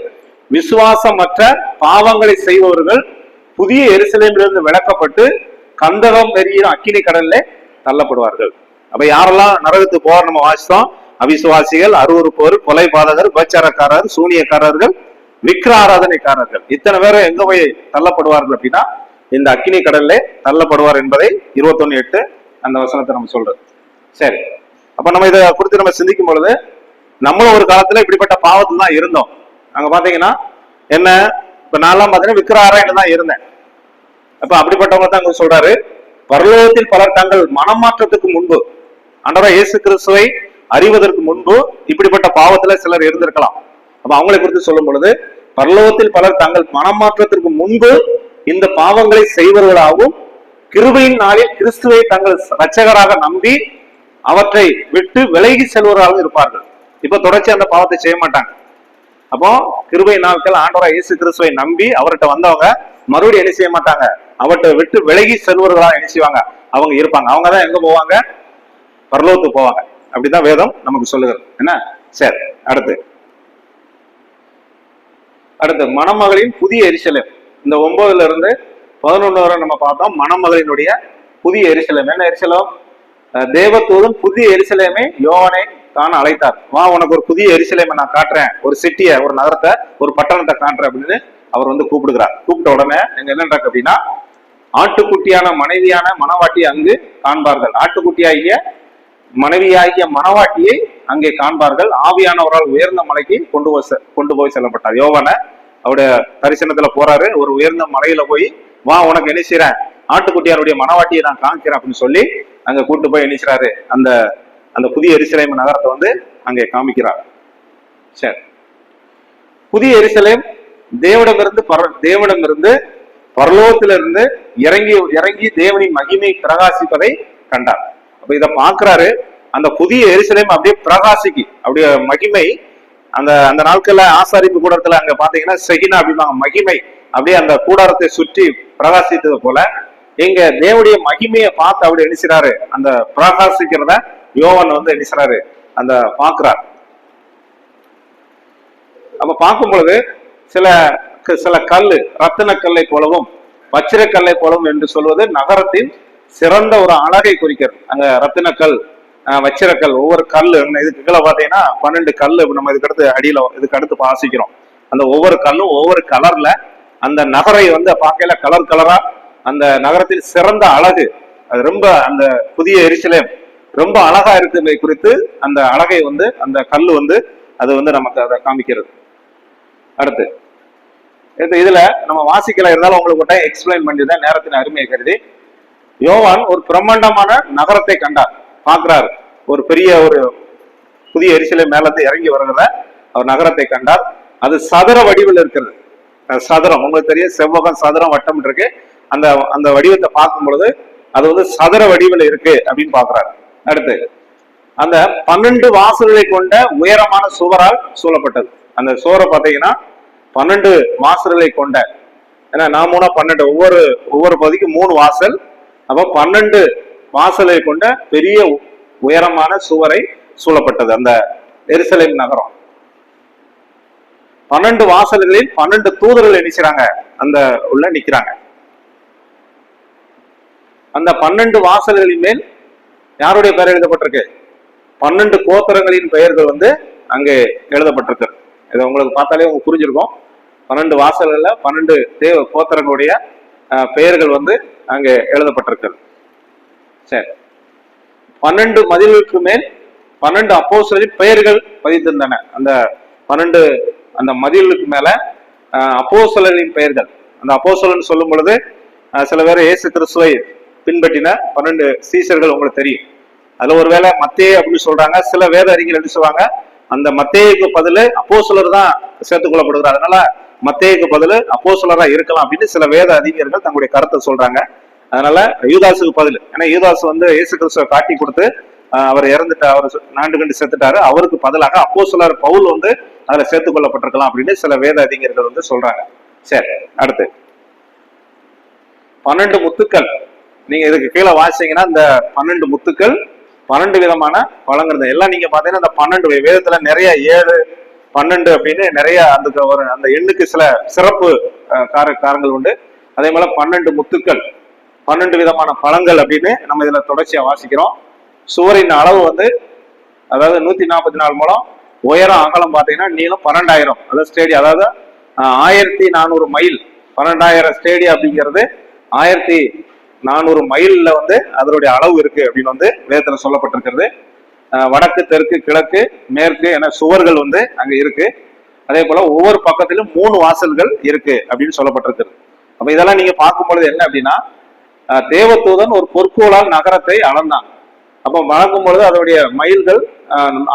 [SPEAKER 1] விசுவாசமற்ற பாவங்களை செய்பவர்கள் புதிய எருசலேமிலிருந்து விளக்கப்பட்டு கந்தகம் எரியிற அக்கினி கடல்ல தள்ளப்படுவார்கள். அப்ப யாரெல்லாம் நரகத்துக்கு போவார் நம்ம வாசித்தோம்? அவிசுவாசிகள், அருவருப்பவர், கொலைபாதகர், உபச்சாரக்காரர், சூனியக்காரர்கள், விக்கிர ஆராதனைக்காரர்கள், இத்தனை பேரும் எங்க போய் தள்ளப்படுவார்கள் அப்படின்னா இந்த அக்கினி கடல்ல தள்ளப்படுவார் என்பதை 21:8 அந்த வசனத்தை நம்ம சொல்றது. சரி, அப்ப நம்ம இதை குறித்து நம்ம சிந்திக்கும் பொழுது, நம்மளும் ஒரு காலத்துல இப்படிப்பட்ட பாவத்துல தான் இருந்தோம். அங்க பாத்தீங்கன்னா என்ன, இப்ப நான்லாம் பாத்தீங்கன்னா விக்கிர ஆராயணம் தான் இருந்தேன். அப்ப அப்படிப்பட்டவங்க தான் அங்க சொல்றாரு, பரலோகத்தில் பலர் தங்கள் மனமாற்றத்துக்கு முன்பு, ஆண்டவராகிய இயேசு கிறிஸ்துவை அறிவதற்கு முன்பு இப்படிப்பட்ட பாவத்துல சிலர் இருந்திருக்கலாம். அப்ப அவங்களை குறித்து சொல்லும் பொழுது, பரலோகத்தில் பலர் தங்கள் மனமாற்றத்திற்கு முன்பு இந்த பாவங்களை செய்வர்களாகவும் கிருபையின் நாளில் கிறிஸ்துவை தங்கள் இரட்சகராக நம்பி அவற்றை விட்டு விலகி செல்வர்களாகவும் இருப்பார்கள். இப்ப தொடர்ச்சி அந்த பாவத்தை செய்ய மாட்டாங்க. அப்போ கிருபை நாட்கள் ஆண்டவராகிய இயேசு கிறிஸ்துவை நம்பி அவர்கிட்ட வந்தவங்க மறுபடியும் என்ன செய்ய மாட்டாங்க, அவற்றை விட்டு விலகி செல்வர்களாக என்ன செய்வாங்க, அவங்க இருப்பாங்க. அவங்கதான் எங்க போவாங்க? பரலோகத்துக்கு போவாங்க. அப்படிதான் வேதம் நமக்கு சொல்லுகிறது. என்ன? சரி, அடுத்து மணமகளின் புதிய எருசலேம். இந்த 9-11 வரை நம்ம பார்த்தோம். மணமகளினுடைய புதிய எருசலேம். என்ன எருசலேம்? தேவதூதன் புதிய எருசலேமை யோவானை காண அழைத்தார். வா, உனக்கு ஒரு புதிய எருசலேமை நான் காட்டுறேன், ஒரு சிட்டியை, ஒரு நகரத்தை, ஒரு பட்டணத்தை காட்டுறேன் அப்படின்னு அவர் வந்து கூப்பிடுகிறார். கூப்பிட்ட உடனே எங்க என்ன நடக்கு அப்படின்னா, ஆட்டுக்குட்டியான மனைவியான மணவாட்டியை அங்கு காண்பார்கள். ஆட்டுக்குட்டியாகிய மனைவியாகிய மணவாட்டியை அங்கே காண்பார்கள். ஆவியானவரால் உயர்ந்த மலைக்கு கொண்டு போய் செல்லப்பட்டார். யோவான அவருடைய தரிசனத்துல போறாரு, ஒரு உயர்ந்த மலையில போய், வா உனக்கு என்ன செய்றேன், ஆட்டுக்குட்டியாருடைய மணவாட்டியை நான் காமிக்கிறேன் அப்படின்னு சொல்லி அங்க கூட்டு போய் என்ன அந்த அந்த புதிய எருசலேம் நகரத்தை வந்து அங்கே காமிக்கிறார். சரி, புதிய எருசலேம் தேவனிடமிருந்து பரலோகத்திலிருந்து இறங்கி தேவனின் மகிமை பிரகாசிப்பதை கண்டார். அப்ப இதை பாக்குறாரு. அந்த புதிய எருசலேம் அப்படியே பிரகாசிக்கு, அப்படியே மகிமை. அந்த நாட்கள்ல ஆசாரிப்பு கூடத்துல அங்க பாத்தீங்கன்னா செகினா அப்படின்னா மகிமை அப்படியே அந்த கூடாரத்தை சுற்றி பிரகாசித்தது போல எங்க தேவனுடைய மகிமையை பார்த்து அப்படி எண்ணிச்சாரு. அந்த பிரகாசிக்கிறத யோவான் வந்து எண்ணிச்சாரு, அந்த பாக்குறார். அப்ப பார்க்கும் பொழுது சில சில கல்லு ரத்தின கல்லை போலவும் வச்சிரக்கல்லை போலவும் என்று சொல்வது நகரத்தின் சிறந்த ஒரு அழகை குறிக்கிறது. அங்க ரத்தினக்கல், வச்சிரக்கல், ஒவ்வொரு கல்லு இதுக்கு கீழே பார்த்தீங்கன்னா 12 கல்லு நம்ம இதுக்கு அடுத்து அடியில இதுக்கு அடுத்து வாசிக்கிறோம். அந்த ஒவ்வொரு கல்லும் ஒவ்வொரு கலர்ல அந்த நகரை வந்து பார்க்கல கலர் கலரா அந்த நகரத்தின் சிறந்த அழகு, அது ரொம்ப அந்த புதிய எருசலேம் ரொம்ப அழகா இருக்கிறதை குறித்து அந்த அழகை வந்து அந்த கல்லு வந்து அது வந்து நமக்கு அதை காமிக்கிறது. அடுத்து இதுல நம்ம வாசிக்கல இருந்தாலும் உங்களுக்கு ஒரு டைம் எக்ஸ்பிளைன் பண்ணிதான் நேரத்தின் அருமையை கருதி. யோவான் ஒரு பிரம்மாண்டமான நகரத்தை கண்டார், பார்க்கிறார். ஒரு பெரிய ஒரு புதிய எருசலேம் மேல இருந்து இறங்கி வருகிற அவர் நகரத்தை கண்டார். அது சதுர வடிவில் இருக்கிறது. சதுரம் உங்களுக்கு தெரியும், செவ்வகம் சதுரம் வட்டம் இருக்கு. அந்த அந்த வடிவத்தை பார்க்கும் பொழுது அது வந்து சதுர வடிவில் இருக்கு அப்படின்னு பாக்குறாரு. அடுத்து அந்த 12 வாசல்களை கொண்ட உயரமான சுவரால் சூழப்பட்டது. அந்த சுவரை பார்த்தீங்கன்னா 12 வாசல்களை கொண்ட, ஏன்னா நான் 12 ஒவ்வொரு பகுதிக்கு 3 வாசல், அப்ப 12 வாசலை கொண்ட பெரிய உயரமான சுவரை சூழப்பட்டது அந்த எருசலேம் நகரம். 12 வாசல்களில் 12 தூதர்கள் நினைக்கிறாங்க, அந்த உள்ள நிக்கிறாங்க. அந்த 12 வாசல்களின் மேல் யாருடைய பெயர் எழுதப்பட்டிருக்கு? 12 கோத்திரங்களின் பெயர்கள் வந்து அங்கே எழுதப்பட்டிருக்கு. இதை உங்களுக்கு பார்த்தாலே உங்களுக்கு புரிஞ்சிருக்கும். 12 வாசல்கள்ல 12 தேவ கோத்திரங்களுடைய பெயர்கள் வந்து அங்கே எழுதப்பட்டிருக்கு. சரி, 12 மதில்களுக்கு மேல் 12 அப்போஸ்தலரின் பெயர்கள் பதித்திருந்தன. அந்த 12 அந்த மதிலுக்கு மேல அப்போஸ்தலரின் பெயர்கள். அந்த அப்போஸ்தலன் சொல்லும் பொழுது சில பேர் இயேசு கிறிஸ்துவை பின்பற்றின 12 சீசர்கள் உங்களுக்கு தெரியும். அதுல ஒருவேளை மத்தேயு அப்படின்னு சொல்றாங்க, சில வேத அறிஞர்கள் எப்படி சொல்றாங்க, அந்த மத்தேயுக்கு பதில் அப்போஸ்தலர் தான் சேர்த்துக் கொள்ளப்படுகிறார், அதனால மத்தேயுக்கு பதில் அப்போஸ்தலரா இருக்கலாம் அப்படின்னு சில வேத அறிஞர்கள் தங்களுடைய கருத்தை சொல்றாங்க. அதனால யூதாசுக்கு பதில், ஏன்னா யூதாசு வந்து இயேசு கிறிஸ்துவை காட்டி கொடுத்து அவர் இறந்துட்டார், அவர் நாண்டு கண்டு செத்துட்டாரு, அவருக்கு பதிலாக அப்போஸ்தலர் பவுல் வந்து அதுல சேர்த்துக் கொள்ளப்பட்டிருக்கலாம் அப்படின்னு சில வேத அறிஞர்கள் வந்து சொல்றாங்க. சரி, அடுத்து 12 முத்துக்கள். நீங்க இதுக்கு கீழே வாசிச்சீங்கன்னா இந்த 12 முத்துக்கள் 12 விதமான பழங்கள் எல்லாம் நீங்க பாத்தீங்கன்னா அந்த 12 வேதத்துல நிறைய 7, 12 அப்படின்னு நிறைய அந்த எண்ணுக்கு சில சிறப்பு காரங்கள் உண்டு. அதே போல 12 முத்துக்கள் 12 விதமான பழங்கள் அப்படின்னு நம்ம இதுல தொடர்ச்சியா வாசிக்கிறோம். சுவரின் அளவு வந்து அதாவது 144 முழம், உயரம் அகலம் பாத்தீங்கன்னா நீளம் 12,000, அதாவது ஸ்டேடியம், அதாவது 1400 மைல். 12,000 ஸ்டேடியம் அப்படிங்கிறது 1400 மைல்ல வந்து அதனுடைய அளவு இருக்கு அப்படின்னு வந்து வேதத்துல சொல்லப்பட்டிருக்கிறது. வடக்கு, தெற்கு, கிழக்கு, மேற்கு என சுவர்கள் வந்து அங்க இருக்கு. அதே போல ஒவ்வொரு பக்கத்திலும் 3 வாசல்கள் இருக்கு அப்படின்னு சொல்லப்பட்டிருக்கு. அப்ப இதெல்லாம் நீங்க பார்க்கும் பொழுது என்ன அப்படின்னா, தேவதூதன் ஒரு பொற்கோளால் நகரத்தை அளந்தாங்க. அப்ப வளர்க்கும் பொழுது அதனுடைய மைல்கள்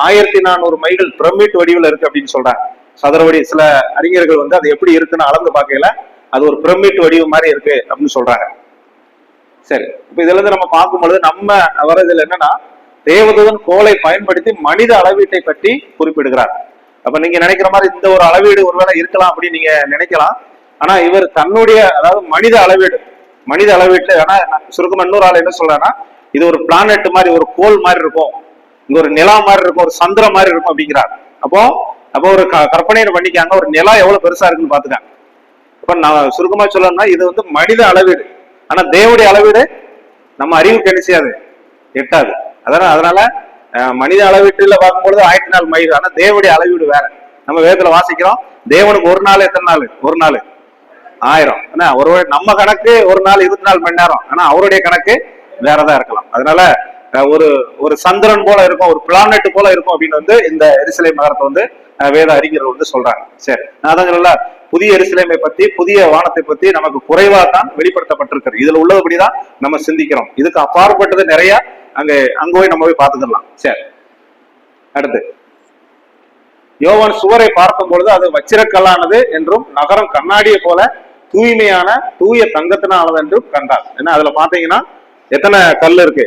[SPEAKER 1] 1400 மைல்கள் பிரமிட் வடிவில் இருக்கு அப்படின்னு சொல்றாங்க. சதுரவடி சில அறிஞர்கள் வந்து அது எப்படி இருக்குன்னு அளந்து பார்க்கல, அது ஒரு பிரமிட் வடிவு மாதிரி இருக்கு அப்படின்னு சொல்றாங்க. சரி, இப்ப இதுல இருந்து நம்ம பார்க்கும் பொழுது நம்ம வர்றதுல என்னன்னா, தேவதூதன் கோலை பயன்படுத்தி மனித அளவீட்டை பற்றி குறிப்பிடுகிறார். அப்ப நீங்க நினைக்கிற மாதிரி இந்த ஒரு அளவீடு ஒருவேளை இருக்கலாம் அப்படின்னு நீங்க நினைக்கலாம். ஆனா இவர் தன்னுடைய அதாவது மனித அளவீட்டுல ஆனா சுருக்கமா இன்னொரு ஆள் என்ன சொல்றான்னா, இது ஒரு பிளானட் மாதிரி, ஒரு கோல் மாதிரி இருக்கும், இங்க ஒரு நிலா மாதிரி இருக்கும், ஒரு சந்திரம் மாதிரி இருக்கும் அப்படிங்கிறார். அப்போ ஒரு கற்பனை பண்ணிக்காங்க, ஒரு நிலா எவ்வளவு பெருசா இருக்குன்னு பாத்துக்காங்க. அப்ப நான் சுருக்கமா சொல்லணும்னா இது வந்து மனித அளவீடு. ஆனா தேவனுடைய அளவீடு நம்ம அறிவுக்கு என்ன செய்யாது, எட்டாது. அதனால மனித அளவீட்டுல பார்க்கும்பொழுது 1004 மைல், ஆனா தேவனுடைய அளவீடு வேற. நம்ம வேதத்துல வாசிக்கிறோம், தேவனுக்கு ஒரு நாள் எத்தனை நாள்? ஒரு நாள் 1000. ஆனா நம்ம கணக்கு ஒரு நாள் 24 மணி நேரம், ஆனா அவருடைய கணக்கு வேறதான் இருக்கலாம். அதனால ஒரு சந்திரன் போல இருக்கும், ஒரு பிளானட் போல இருக்கும் அப்படின்னு வந்து இந்த எருசலேம் நகரத்தை வந்து வேத அறிஞர்கள் வந்து சொல்றாங்க. சரி, அதான் புதிய எருசலேமை பத்தி, புதிய வானத்தை பத்தி நமக்கு குறைவா தான் வெளிப்படுத்தப்பட்டிருக்கிறது. இதுல உள்ளபடிதான் நம்ம சிந்திக்கிறோம். இதுக்கு அப்பாற்பட்டது நிறைய அங்க போய் நம்ம போய் பார்த்துக்கலாம். சரி, அடுத்து யோவான் சுவரை பார்க்கும் பொழுது அது வச்சிரக்கல்லானது என்றும் நகரம் கண்ணாடியை போல தூய்மையான தூய தங்கத்தினானது என்றும் கண்டார். ஏன்னா அதுல பாத்தீங்கன்னா எத்தனை கல் இருக்கு?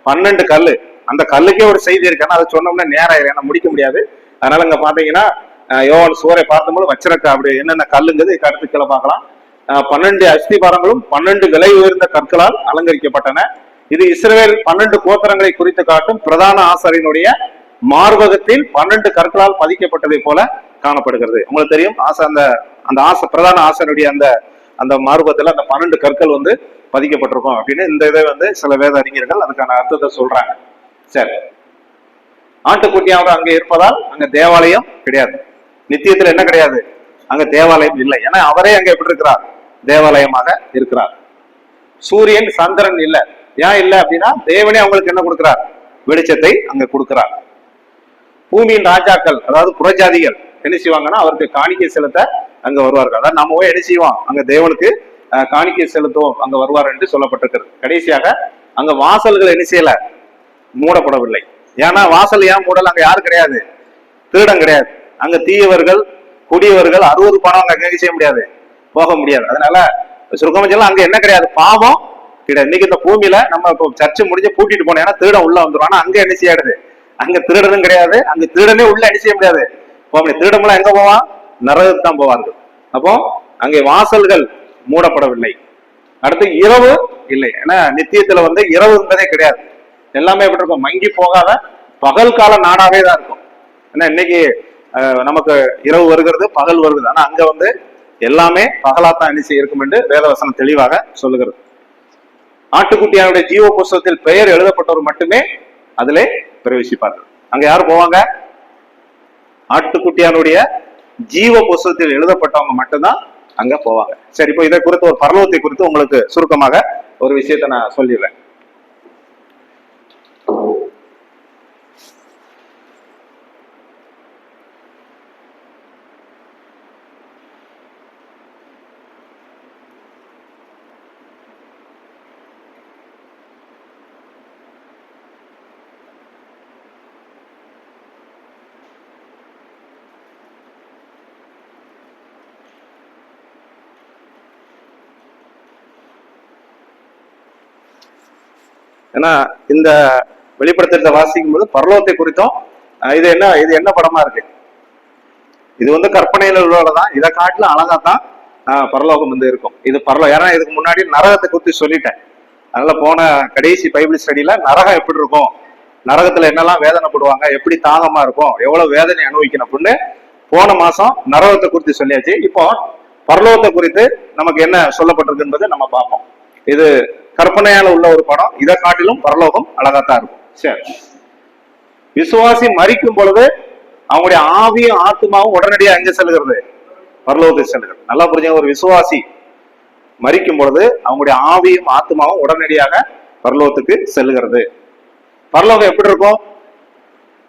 [SPEAKER 1] 12 கல்லு. அந்த கல்லுக்கே ஒரு செய்தி இருக்கு, ஆனா அது சொன்னோம்னா நேரம் ஏன்னா முடிக்க முடியாது. அதனால இங்க பாத்தீங்கன்னா யோவான் சுவரை பார்க்கும்போது வச்சிரக்க அப்படி என்னென்ன கல்லுங்கிறது அடுத்து கீழே பார்க்கலாம். 12 அஸ்திபாரங்களும் 12 விலை உயர்ந்த கற்களால் அலங்கரிக்கப்பட்டன. இது இஸ்ரவேல் 12 கோத்திரங்களை குறித்து காட்டும் பிரதான ஆசாரியனுடைய மார்பகத்தில் 12 கற்களால் பதிக்கப்பட்டதை போல காணப்படுகிறது. உங்களுக்கு தெரியும் அந்த அந்த பிரதான ஆசனுடைய அந்த அந்த மார்பத்தில் அந்த 12 கற்கள் வந்து பதிக்கப்பட்டிருக்கும் அப்படின்னு இந்த இதை வந்து சில வேத அறிஞர்கள் அதுக்கான அர்த்தத்தை சொல்றாங்க. சரி, ஆட்டுக்குட்டியாவது அங்க இருப்பதால் அங்க தேவாலயம் கிடையாது. நித்தியத்துல என்ன கிடையாது, அங்க தேவாலயம் இல்லை. ஏன்னா அவரே அங்க எப்படி இருக்கிறார், தேவாலயமாக இருக்கிறார். சூரியன் சந்திரன் இல்ல. ஏன் இல்ல அப்படின்னா தேவனே அவங்களுக்கு என்ன கொடுக்கிறார், வெளிச்சத்தை அங்க கொடுக்கிறார். பூமியின் ராஜாக்கள் அதாவது புறஜாதிகள் என்ன செய்வாங்கன்னா அவருக்கு காணிக்கை செலுத்த அங்க வருவார்கள். அதாவது நம்ம போய் என்ன செய்வோம், அங்க தேவனுக்கு காணிக்கை செலுத்துவோம், அங்க வருவார் என்று சொல்லப்பட்டிருக்கிறது. கடைசியாக அங்க வாசல்கள் என்ன செய்யல, மூடப்படவில்லை. ஏன்னா வாசல் ஏன் மூடல், அங்க யாரும் கிடையாது, திருடம் கிடையாது. அங்க தீயவர்கள் குடியவர்கள் 60 பணம் அங்க செய்ய முடியாது, போக முடியாது. அதனால சுருக்கமா அங்க என்ன கிடையாது, பாவம் கிடையாது. இன்னைக்கு இந்த பூமியில நம்ம இப்போ சர்ச்சை முடிஞ்சு பூட்டிட்டு போனோம், ஏன்னா திருடன் உள்ள வந்துடும். ஆனா அங்க என்ன செய்யாது, அங்க திருடனும் கிடையாது, அங்க திருடனே உள்ள என்ன செய்ய முடியாது, போக முடியாது. திருடமெல்லாம் எங்க போவான், நரகத்துக்கு தான் போவார்கள். அப்போ அங்கே வாசல்கள் மூடப்படவில்லை. அடுத்து இரவு இல்லை. ஏன்னா நித்தியத்துல வந்து இரவு என்பதே கிடையாது. எல்லாமே எப்படி இருக்கும், மங்கி போகாத பகல் கால நாடாவே தான் இருக்கும். ஏன்னா இன்னைக்கு நமக்கு இரவு வருகிறது, பகல் வருகிறது. ஆனா அங்க வந்து எல்லாமே பகலாத்தான் என்ன செய்ய இருக்கும் என்று வேதவசனம் தெளிவாக சொல்லுகிறது. ஆட்டுக்குட்டியானுடைய ஜீவ புஸ்தகத்தில் பெயர் எழுதப்பட்டவர் மட்டுமே அதிலே பிரவேசிப்பார்கள். அங்க யாரு போவாங்க, ஆட்டுக்குட்டியானுடைய ஜீவ புஸ்தகத்தில் எழுதப்பட்டவங்க மட்டும்தான் அங்க போவாங்க. சரி, இப்போ இதை குறித்து ஒரு பரலோகத்தை குறித்து உங்களுக்கு சுருக்கமாக ஒரு விஷயத்தை நான் சொல்லிடுறேன். ஏன்னா இந்த வெளிப்படுத்துறத வாசிக்கும் போது பரலோகத்தை குறித்தும் இது என்ன படமா இருக்கு, இது வந்து கற்பனையில உள்ளதான். இதை காட்டிலும் அழகாத்தான் பரலோகம் வந்து இருக்கும். இது பரலோகம். ஏன்னா இதுக்கு முன்னாடி நரகத்தை குறித்து சொல்லிட்டேன். அதனால போன கடைசி பைபிள் ஸ்டடியில நரகம் எப்படி இருக்கும், நரகத்துல என்னெல்லாம் வேதனைப்படுவாங்க, எப்படி தாகமா இருக்கும், எவ்வளவு வேதனை அனுபவிக்கணும் அப்படின்னு போன மாசம் நரகத்தை குறித்து சொல்லியாச்சு. இப்போ பரலோகத்தை குறித்து நமக்கு என்ன சொல்லப்பட்டிருக்கு என்பதை நம்ம பார்ப்போம். இது கற்பனையால உள்ள ஒரு படம். இதை காட்டிலும் பரலோகம் அழகாத்தான் இருக்கும். சரி, விசுவாசி மரிக்கும் பொழுது அவங்களுடைய ஆவியும் ஆத்மாவும் உடனடியாக எங்க செல்கிறது, பரலோகத்துக்கு செல்கிறது. நல்லா புரிஞ்சுங்க, ஒரு விசுவாசி மரிக்கும் பொழுது அவங்களுடைய ஆவியும் ஆத்மாவும் உடனடியாக பரலோகத்துக்கு செல்கிறது. பரலோகம் எப்படி இருக்கும்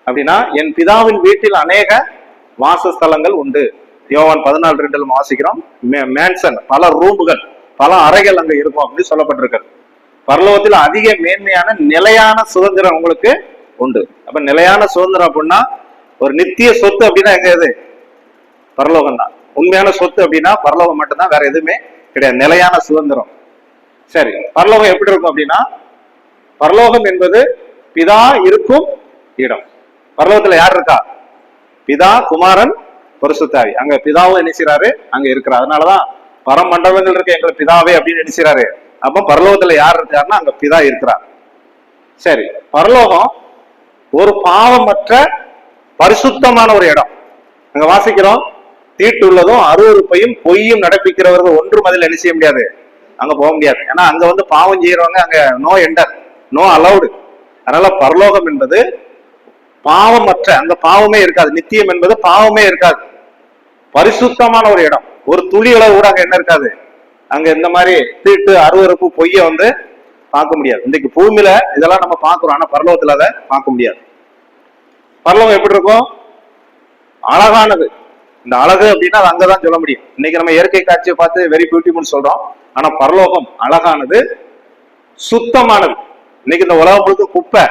[SPEAKER 1] அப்படின்னா, என் பிதாவின் வீட்டில் அநேக வாசஸ்தலங்கள் உண்டு. யோவான் 14:2 வாசிக்கிறோம். மேன்சன், பல ரூம்கள், பல அறைகள் அங்க இருக்கும் அப்படின்னு சொல்லப்பட்டிருக்கிறது. பரலோகத்தில் அதிக மேன்மையான நிலையான சுதந்திரம் உங்களுக்கு உண்டு. அப்ப நிலையான சுதந்திரம் அப்படின்னா ஒரு நித்திய சொத்து அப்படின்னா எங்க எது, பரலோகம் தான். உண்மையான சொத்து அப்படின்னா பரலோகம் மட்டும்தான், வேற எதுவுமே கிடையாது. நிலையான சுதந்திரம். சரி, பரலோகம் எப்படி இருக்கும் அப்படின்னா, பரலோகம் என்பது பிதா இருக்கும் இடம். பரலோகத்துல யார் இருக்கா, பிதா, குமாரன், பரிசுத்தாவி. அங்க பிதாவும் என்ன செய்றாரு, அங்க இருக்கிறார். அதனாலதான் பரமண்டலங்கள் இருக்கு எங்களை பிதாவே அப்படின்னு நினைச்சாரு. அப்ப பரலோகத்துல யார் இருக்காருன்னா அங்க பிதா இருக்கிறார். சரி, பரலோகம் ஒரு பாவமற்ற பரிசுத்தமான ஒரு இடம். அங்க வாசிக்கிறோம், தீட்டு உள்ளதும் அருவருப்பையும் பொய்யும் நடப்பிக்கிறவர்கள் ஒன்றும் அதில் என்ன செய்ய முடியாது, அங்க போக முடியாது. ஏன்னா அங்க வந்து பாவம் செய்யறவங்க அங்க நோ என்டர், நோ அலௌடு. அதனால பரலோகம் என்பது பாவமற்ற, அங்க பாவமே இருக்காது. நித்தியம் என்பது பாவமே இருக்காது, பரிசுத்தமான ஒரு இடம். ஒரு துளி அளவு கூட அங்க என்ன இருக்காது, அங்க இந்த மாதிரி தீட்டு அருவருப்பு பொய்ய வந்து பார்க்க முடியாது. இன்னைக்கு பூமியில இதெல்லாம் நம்ம பார்க்கிறோம், ஆனா பரலோகத்துல அதை பார்க்க முடியாது. பரலோகம் எப்படி இருக்கும், அழகானது. இந்த அழகு அப்படின்னா அது அங்கதான் சொல்ல முடியும். இன்னைக்கு நம்ம இயற்கை காட்சியை பார்த்து வெரி பியூட்டிஃபுல் சொல்றோம், ஆனா பரலோகம் அழகானது, சுத்தமானது. இன்னைக்கு இந்த உலகம் முழுக்க குப்பை,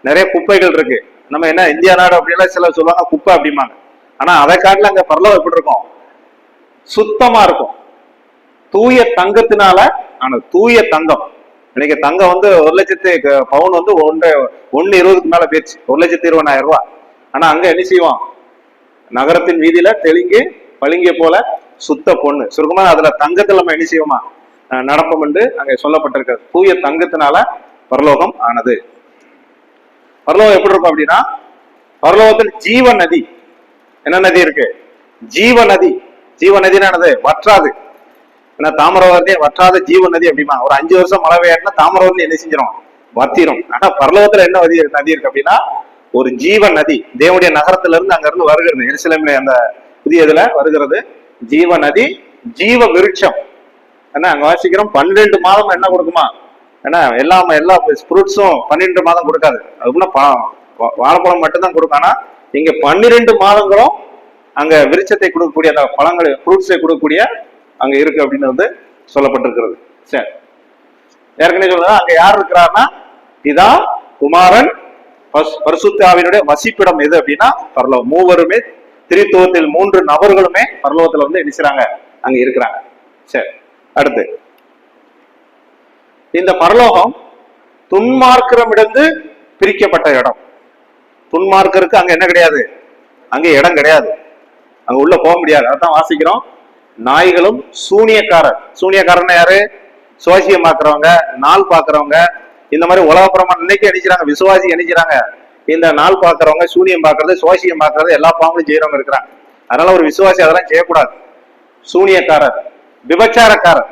[SPEAKER 1] நிறைய குப்பைகள் இருக்கு. நம்ம என்ன இந்தியா நாடு அப்படின்னா சில சொல்லுவாங்க குப்பை அப்படிம்பாங்க. ஆனா அதை காட்டில அங்க பரலோகம் எப்படி இருக்கும், சுத்தமா இருக்கும். தூய தங்கத்தினால ஆனது, தூய தங்கம். இன்னைக்கு தங்கம் வந்து 1,00,000 பவுன் வந்து 1.20க்கு மேல போயிடுச்சு, 1,20,000 ரூபாய். ஆனா அங்க என்ன செய்வோம், நகரத்தின் வீதியில தெளிங்கு பளிங்க போல சுத்த பொண்ணு. சுருக்கமா அதுல தங்கத்துல நம்ம என்ன செய்வோமா நடப்போம் என்று அங்க சொல்லப்பட்டிருக்கிறது. தூய தங்கத்தினால பரலோகம் ஆனது. பரலோகம் எப்படி இருக்கும் அப்படின்னா, பரலோகத்தில் ஜீவ நதி. என்ன நதி இருக்கு? ஜீவ நதி. ஜீவ நதினா என்னது? வற்றாது. ஏன்னா தாமிரவர்ணி வற்றாத ஜீவ நதி அப்படிமா. ஒரு 5 வருஷம் மழை பெய்யாட்டினா தாமிரவர்ணி என்ன செஞ்சிடும்? வத்திரும். ஆனா பரலோகத்துல என்ன நதி இருக்கு அப்படின்னா ஒரு ஜீவ நதி. தேவனுடைய நகரத்துல இருந்து அங்க இருந்து வருகிறது. எருசலேம்ல அந்த புதிய இதுல வருகிறது ஜீவ நதி, ஜீவ விருட்சம். ஏன்னா அங்க வாசிக்கிறோம் 12 மாதம் என்ன கொடுக்குமா? ஏன்னா எல்லா ஃப்ரூட்ஸும் 12 மாதம் கொடுக்காது. அதுக்குன்னா வாழைப்பழம் மட்டும்தான் கொடுக்கும். ஆனா இங்க 12 மாதங்களும் அங்க விருட்சத்தை கொடுக்கக்கூடிய அந்த பழங்களை ஃப்ரூட்ஸை கொடுக்கக்கூடிய அங்க இருக்கு அப்படின்னு வந்து சொல்லப்பட்டிருக்கிறது. சரி, ஏற்கனவே சொல்றதா அங்க யார் இருக்கிறார்னா இதான் குமாரன் பரிசுத்த ஆவியினுடைய வசிப்பிடம் எது அப்படின்னா பரலோகம். மூவருமே திரித்துவத்தில் 3 நபர்களுமே பரலோகத்துல வந்து என்ன அங்க இருக்கிறாங்க. சரி, அடுத்து இந்த பரலோகம் துன்மார்க்கரிடமிருந்து பிரிக்கப்பட்ட இடம். துன்மார்க்கருக்கு அங்க என்ன கிடையாது? அங்க இடம் கிடையாது. அங்க உள்ள போக முடியாது. அதான் வாசிக்கிறோம் நாய்களும் சூனியக்காரன் யாரு? சோசியமாக்குறவங்க, நாள் பாக்குறவங்க, இந்த மாதிரி உலகப்புறமா இன்னைக்கு நினைக்கிறாங்க. விசுவாசி நினைக்கிறாங்க இந்த நாள் பாக்குறவங்க, சூனியம் பாக்குறது, சோசியம் பாக்குறது எல்லா பாவங்களும் செய்யறவங்க இருக்கிறாங்க. அதனால ஒரு விசுவாசி அதெல்லாம் செய்யக்கூடாது. சூனியக்காரர், விபச்சாரக்காரர்,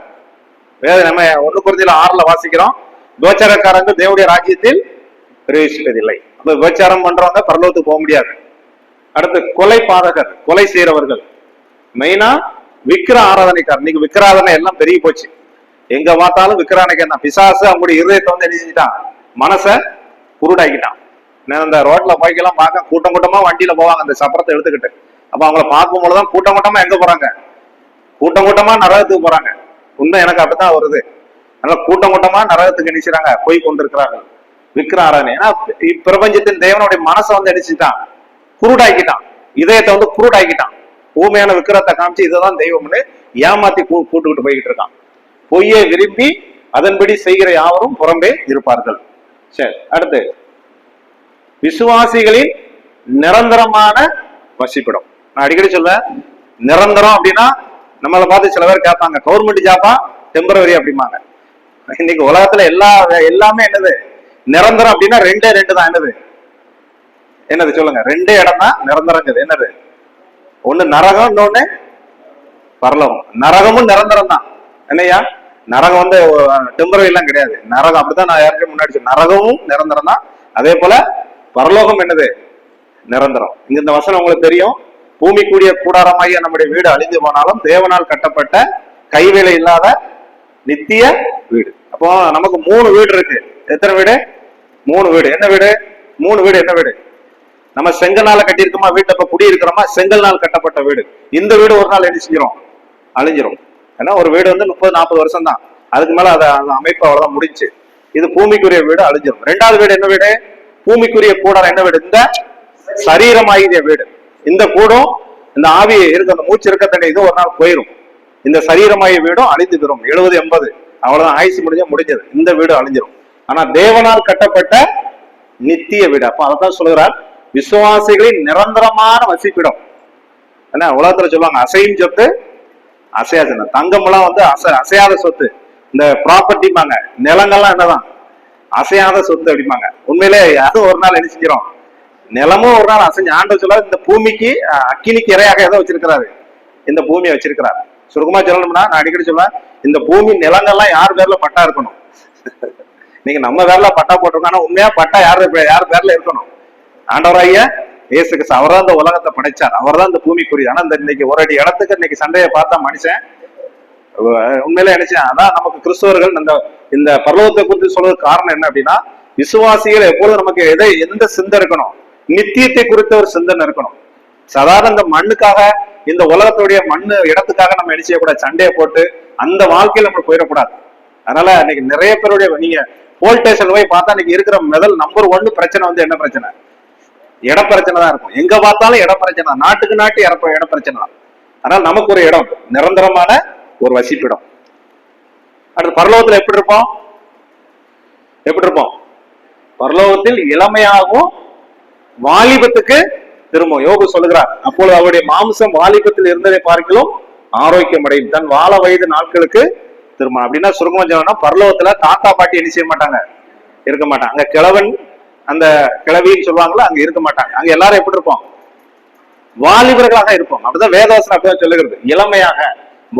[SPEAKER 1] வேற நம்ம 1 Corinthians 6 வாசிக்கிறோம் விபச்சாரக்காரங்க தேவனுடைய ராஜ்யத்தில் பிரவேசிப்பதில்லை. அப்ப விபச்சாரம் பண்றவங்க பரலோகத்துக்கு போக முடியாது. அடுத்து கொலை பாதகர், கொலை செய்யறவர்கள், மெயினா விக்கிர ஆராதனைக்காரர். இன்னைக்கு விக்கிராதனை எல்லாம் பெருகி போச்சு. எங்க பார்த்தாலும் விக்கிரானைக்கு தான். பிசாசு அவங்களுடைய இருதயத்தை வந்து என்ன செஞ்சுட்டான்? மனசை குருடாக்கிட்டான். அந்த ரோட்ல போய்க்கெல்லாம் பார்க்க கூட்டமா வண்டியில போவாங்க அந்த சப்பரத்தை எடுத்துக்கிட்டு. அப்ப அவங்கள பார்க்கும் போதுதான் கூட்டமா எங்க போறாங்க? கூட்டமா நரகத்துக்கு போறாங்க. உண்மை எனக்கு அப்படித்தான் வருது. அதனால கூட்டமா நரகத்துக்கு நினைச்சாங்க போய் கொண்டிருக்கிறார்கள் விக்கிர ஆராதனை. ஏன்னா பிரபஞ்சத்தின் தேவனுடைய மனசை வந்து அடிச்சுட்டான், குருடாக்கிட்டான், இதயத்தை வந்து குருடாக்கிட்டான். ஊமையான விக்கிரத்தை காமிச்சு இதுதான் தெய்வம்னு ஏமாத்தி கூட்டுக்கிட்டு போய்கிட்டு இருக்கான். பொய்யை விரும்பி அதன்படி செய்கிற யாவரும் புறம்பே இருப்பார்கள். சரி, அடுத்து விசுவாசிகளின் நிரந்தரமான வசிப்பிடம். நான் அடிக்கடி சொல்வேன் நிரந்தரம் அப்படின்னா நம்மளை பார்த்து சில பேர் கேட்பாங்க கவர்மெண்ட் ஜாபா டெம்பரவரி அப்படிம்பாங்க. இன்னைக்கு உலகத்துல எல்லாமே என்னது நிரந்தரம் அப்படின்னா 2 தான். என்னது சொல்லுங்க? 2 இடம் தான் நிரந்தரம். என்னது? ஒண்ணு நரகம், இன்னொன்னு பரலோகம். நரகமும் நிரந்தரம் தான். என்னையா நரகம் வந்து டெம்பரவரி எல்லாம் கிடையாது. நரகம் அப்படிதான் நான் யாருக்கும் முன்னாடி சொன்னேன். நரகமும் நிரந்தரம் தான். அதே போல பரலோகம் என்னது? நிரந்தரம். இங்க இந்த வசனம் உங்களுக்கு தெரியும். பூமிக்குரிய கூடாரமாகிய நம்முடைய வீடு அழிந்து போனாலும் தேவனால் கட்டப்பட்ட கைவேலை இல்லாத நித்திய வீடு. அப்போ நமக்கு 3 வீடு இருக்கு. எத்தனை வீடு? 3 வீடு. என்ன வீடு? 3 வீடு. என்ன வீடு? நம்ம செங்கல்னால கட்டியிருக்கோமா? வீட்டுல இப்ப குடி இருக்கிறோமா? செங்கல்னால் கட்டப்பட்ட வீடு. இந்த வீடு ஒரு நாள் என்ன செஞ்சிடும்? அழிஞ்சிரும். ஏன்னா ஒரு வீடு வந்து 30-40 வருஷம் தான். அதுக்கு மேல அந்த அமைப்பு அவ்வளவுதான் முடிஞ்சு. இது பூமிக்குரிய வீடு அழிஞ்சிரும். 2வது வீடு என்ன வீடு? பூமிக்குரிய கூடாரம். என்ன வீடு? இந்த சரீரமாகிய வீடு. இந்த கூடம் இந்த ஆவி இருக்க அந்த மூச்சு இருக்க தண்ணி இது ஒரு நாள் போயிடும். இந்த சரீரமாகிய வீடும் அழிந்து பெறும். 70-80 அவ்வளவுதான் ஆயுசு முடிஞ்சது. இந்த வீடு அழிஞ்சிரும். ஆனா தேவனால் கட்டப்பட்ட நித்திய வீடு. அப்ப அதான் சொல்கிறார் விசுவாசிகளின் நிரந்தரமான வசிப்பிடம். என்ன உலகத்துல சொல்லுவாங்க அசையும் சொத்து அசையாத. தங்கம் எல்லாம் வந்து அசையாத சொத்து. இந்த ப்ராப்பர்ட்டிமாங்க நிலங்கள்லாம் என்னதான் அசையாத சொத்து அப்படிம்பாங்க. உண்மையிலே அதுவும் ஒரு நாள் என்ன செஞ்சிடும்? நிலமும் ஒரு நாள் அசைஞ்சு. ஆண்டவர் சொல்ல இந்த பூமிக்கு அக்கினிக்கு இரையாக எதை வச்சிருக்கிறாரு? இந்த பூமியை வச்சிருக்கிறாரு. சுருக்கமா சொல்லணும்னா நான் அடிக்கடி சொல்லுவேன் இந்த பூமி நிலங்கள்லாம் யார் பேர்ல பட்டா இருக்கணும்? நீங்க நம்ம பேர்ல பட்டா போட்டிருக்கோம். ஆனா உண்மையா பட்டா யார் பேர்ல இருக்கணும்? ஆண்டவராகிய இயேசு கிறிஸ்து. அவர் தான் இந்த உலகத்தை படைச்சார். அவர் தான் இந்த பூமிக்குரிய. ஆனா இந்த இன்னைக்கு ஒரு அடி இடத்துக்கு இன்னைக்கு சண்டையை பார்த்தா மனுஷன் உண்மையில நினைச்சேன். அதான் நமக்கு கிறிஸ்தவர்கள் இந்த பரலோகத்தை குறித்து சொல்றதுக்கு காரணம் என்ன அப்படின்னா விசுவாசிகள் எப்பொழுதும் நமக்கு எந்த சிந்தை இருக்கணும்? நித்தியத்தை குறித்த ஒரு சிந்தனை இருக்கணும். சாதாரண இந்த மண்ணுக்காக இந்த உலகத்துடைய மண்ணு இடத்துக்காக நம்ம என்ன செய்யக்கூடாது? சண்டையை போட்டு அந்த வாழ்க்கையில நம்ம போயிடக்கூடாது. அதனால இன்னைக்கு நிறைய பேருடைய நீங்க போலீஸ் ஸ்டேஷன் போய் பார்த்தா இன்னைக்கு இருக்கிற நம்பர் 1 பிரச்சனை வந்து என்ன பிரச்சனை? இட பிரச்சனை தான் இருக்கும். எங்க பார்த்தாலும் இட பிரச்சனை தான். நாட்டு இட பிரச்சனை தான். அதனால நமக்கு ஒரு இடம் நிரந்தரமான ஒரு வசிப்பிடம். அடுத்து பரலோகத்துல எப்படி இருப்போம்? பரலோகத்தில் இளமையாகவும் வாலிபத்துக்கு திரும்பும். யோபு சொல்லுகிறார் அப்பொழுது அவருடைய மாம்சம் வாலிபத்தில் இருந்ததை பார்க்கலாம் ஆரோக்கியம் அடையும், தன் வாழ வயது நாட்களுக்கு திரும்ப. அப்படின்னா சுருக்கமா சொன்னா பரலோகத்துல தாத்தா பாட்டி என்ன செய்ய மாட்டாங்க? இருக்க மாட்டாங்க. அங்க கிழவன் அந்த கிழவின்னு சொல்லுவாங்களா அங்க இருக்க மாட்டாங்க. அங்க எல்லாரும் எப்படி இருப்போம்? வாலிபர்களாக இருப்போம். அப்படிதான் வேதவசனம் அப்படிதான் சொல்லுகிறது. இளமையாக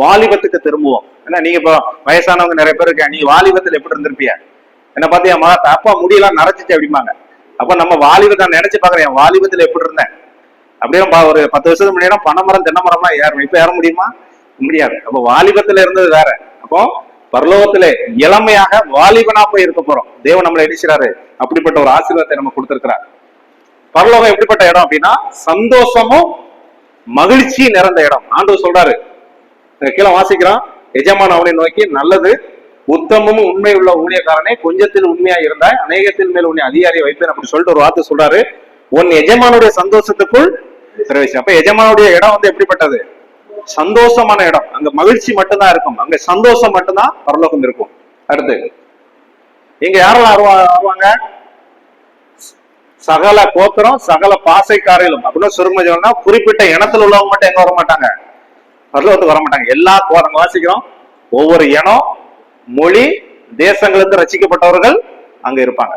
[SPEAKER 1] வாலிபத்துக்கு திரும்புவோம். ஏன்னா நீங்க இப்போ வயசானவங்க நிறைய பேர் இருக்க, நீங்க வாலிபத்துல எப்படி இருந்திருப்பிய? என்ன பார்த்தியா அப்பா முடியெல்லாம் நரைச்சிச்சு அப்படிம்பாங்க. அப்ப நம்ம வாலிபத்தை நினைச்சு பாக்குறேன், என் வாலிபத்துல எப்படி இருந்தேன் அப்படியே ஒரு 10 வருஷத்துக்கு முன்னாடி பனைமரம் தென்னை மரம்லாம் ஏறும். இப்ப ஏற முடியுமா? முடியாது. அப்போ வாலிபத்துல இருந்தது வேற. அப்போ பரலோகத்திலே இளமையாக வாலிபனா போய் இருக்க போறோம். தேவன் நம்மளை எடிக்கிறாரு. அப்படிப்பட்ட ஒரு ஆசீர்வாதத்தை நம்ம கொடுத்திருக்கிறார். பரலோகம் எப்படிப்பட்ட இடம் அப்படின்னா சந்தோஷமும் மகிழ்ச்சி நிறைந்த இடம். ஆண்டவர் சொல்றாரு, கீழே வாசிக்கிறான், எஜமான அவனை நோக்கி, நல்லது உத்தமமும் உண்மை உள்ள ஊழியக்காரனே, கொஞ்சத்தில் உண்மையா இருந்தாய், அநேகத்தில் மேல் உன்னை அதிகாரியை வைப்பேன் அப்படி சொல்லிட்டு ஒரு வார்த்தை சொல்றாரு. உன் எஜமானுடைய சந்தோஷத்துக்குள் பிரவேசி. அப்ப எஜமானுடைய இடம் எப்படிப்பட்டது? சந்தோஷமான இடம். அங்க மகிழ்ச்சி மட்டும்தான் இருக்கும். அங்க சந்தோஷம் மட்டும்தான் பரலோகம் இருக்கும். அடுத்து இங்க யாரெல்லாம் வருவாங்க? சகல கோத்திரம் சகல பாசைக்காரிலும் அப்படின்னு சுருங்க குறிப்பிட்ட இனத்துல உள்ளவங்க மட்டும் எங்க வர மாட்டாங்க, பரலோகத்துக்கு வர மாட்டாங்க. எல்லா கோரங்க வாசிக்கிறோம். ஒவ்வொரு இனம், மொழி, தேசங்களிலிருந்து ரசிக்கப்பட்டவர்கள் அங்க இருப்பாங்க.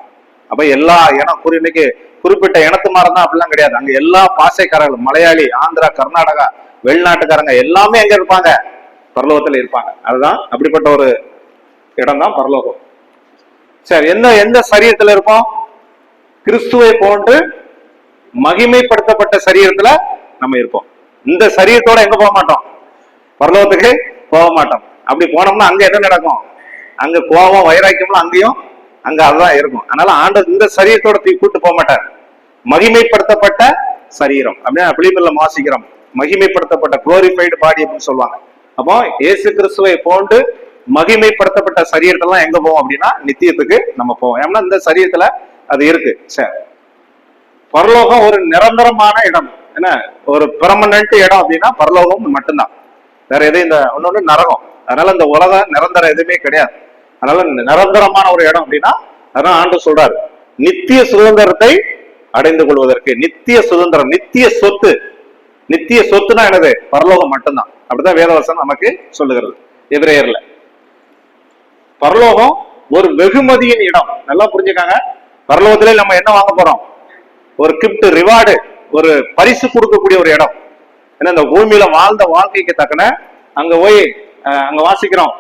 [SPEAKER 1] அப்ப எல்லா இனம் இன்னைக்கு குறிப்பிட்ட இனத்து மாதிரி தான் அப்படிலாம் கிடையாது. அங்க எல்லா பாசைக்காரர்களும், மலையாளி, ஆந்திரா, கர்நாடகா, வெளிநாட்டுக்காரங்க எல்லாமே எங்க இருப்பாங்க? பரலோகத்துல இருப்பாங்க. அதுதான் அப்படிப்பட்ட ஒரு இடம் தான் பரலோகம். சரி, எந்த சரீரத்துல இருப்போம்? கிறிஸ்துவை போன்று மகிமைப்படுத்தப்பட்ட சரீரத்துல நம்ம இருப்போம். இந்த சரீரத்தோட எங்க போக மாட்டோம்? பரலோகத்துக்கு போக மாட்டோம். அப்படி போனோம்னா அங்க என்ன நடக்கும்? அங்க கோபம், வைராக்கியம்லாம் அங்கேயும் அங்க அதுதான் இருக்கும். அதனால ஆண்டவர் இந்த சரீரத்தோட கூட்டு போக மாட்டார். மகிமைப்படுத்தப்பட்ட சரீரம் அப்படின்னா பிலிப்பியர்ல வாசிக்கிறோம், மகிமைப்படுத்தப்பட்ட குளோரிஃபைடு பாடி அப்படின்னு சொல்லுவாங்க. அப்போ இயேசு கிறிஸ்துவை போன்று மகிமைப்படுத்தப்பட்ட சரீரத்தெல்லாம் எங்க போவோம் அப்படின்னா நித்தியத்துக்கு நம்ம போவோம். ஏன்னா இந்த சரீரத்துல அது இருக்கு. சரி, பரலோகம் ஒரு நிரந்தரமான இடம். என்ன ஒரு பெர்மனன்ட் இடம் அப்படின்னா பரலோகம் மட்டும்தான். வேற எதுவும் இந்த ஒன்னொன்னு நரகம். அதனால இந்த உலகம் நிரந்தரம் எதுவுமே கிடையாது. அதனால நிரந்தரமான ஒரு இடம் அப்படின்னா அதான் ஆண்டவர் சொல்றாரு, நித்திய சுதந்திரத்தை அடைந்து கொள்வதற்கு. நித்திய சுதந்திரம், நித்திய சொத்து. நித்திய சொத்துனா என்னது? பரலோகம் மட்டும்தான். அப்படிதான் வேதவசனம் நமக்கு சொல்லுகிறது எபிரேயர்ல. பரலோகம் ஒரு வெகுமதியின் இடம். நல்லா புரிஞ்சுக்காங்க. பரலோகத்திலே நம்ம என்ன வாங்க போறோம்? ஒரு கிஃப்ட், ரிவார்டு, ஒரு பரிசு கொடுக்கக்கூடிய ஒரு இடம். ஏன்னா இந்த பூமியில வாழ்ந்த வாழ்க்கைக்கு தக்கன அங்க போய் அங்க வாசிக்கிறோம்,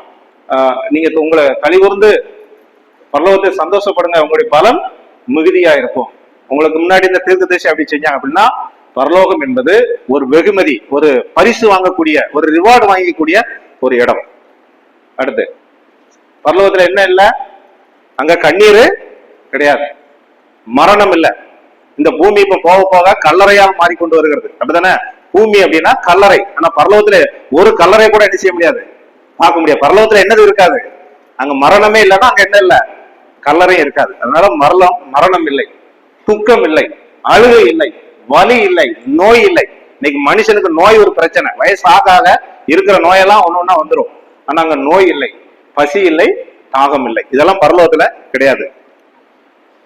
[SPEAKER 1] நீங்க உங்களை கழிவுர்ந்து பரலோகத்தை சந்தோஷப்படுங்க, உங்களுடைய பலம் மிகுதியா இருக்கும். உங்களுக்கு முன்னாடி இந்த தீர்க்கதரிசி அப்படி செஞ்சாங்க அப்படின்னா பரலோகம் என்பது ஒரு வெகுமதி, ஒரு பரிசு வாங்கக்கூடிய, ஒரு ரிவார்டு வாங்கக்கூடிய ஒரு இடம். அடுத்து பரலோகத்துல என்ன இல்லை? அங்க கண்ணீர் கிடையாது, மரணம் இல்லை. இந்த பூமி இப்ப போக போக கல்லறையால் மாறிக்கொண்டு வருகிறது. அப்படித்தானே? பூமி அப்படின்னா கல்லறை. ஆனா பரலோகத்துல ஒரு கல்லறை கூட என்ன செய்ய முடியாது, பார்க்க முடியாது. பரலோகத்துல என்னது இருக்காது? அங்க மரணமே இல்லைன்னா அங்க என்ன இல்லை? கல்லறையும் இருக்காது. அதனால மரணம் இல்லை, துக்கம் இல்லை, அழுகை இல்லை, வலி இல்லை, நோய் இல்லை. இன்னைக்கு மனுஷனுக்கு நோய் ஒரு பிரச்சனை. வயசு ஆக இருக்கிற நோயெல்லாம் ஒன்னொன்னா வந்துடும். ஆனா அங்க நோய் இல்லை, பசி இல்லை, தாகம் இல்லை. இதெல்லாம் பரலோகத்துல கிடையாது.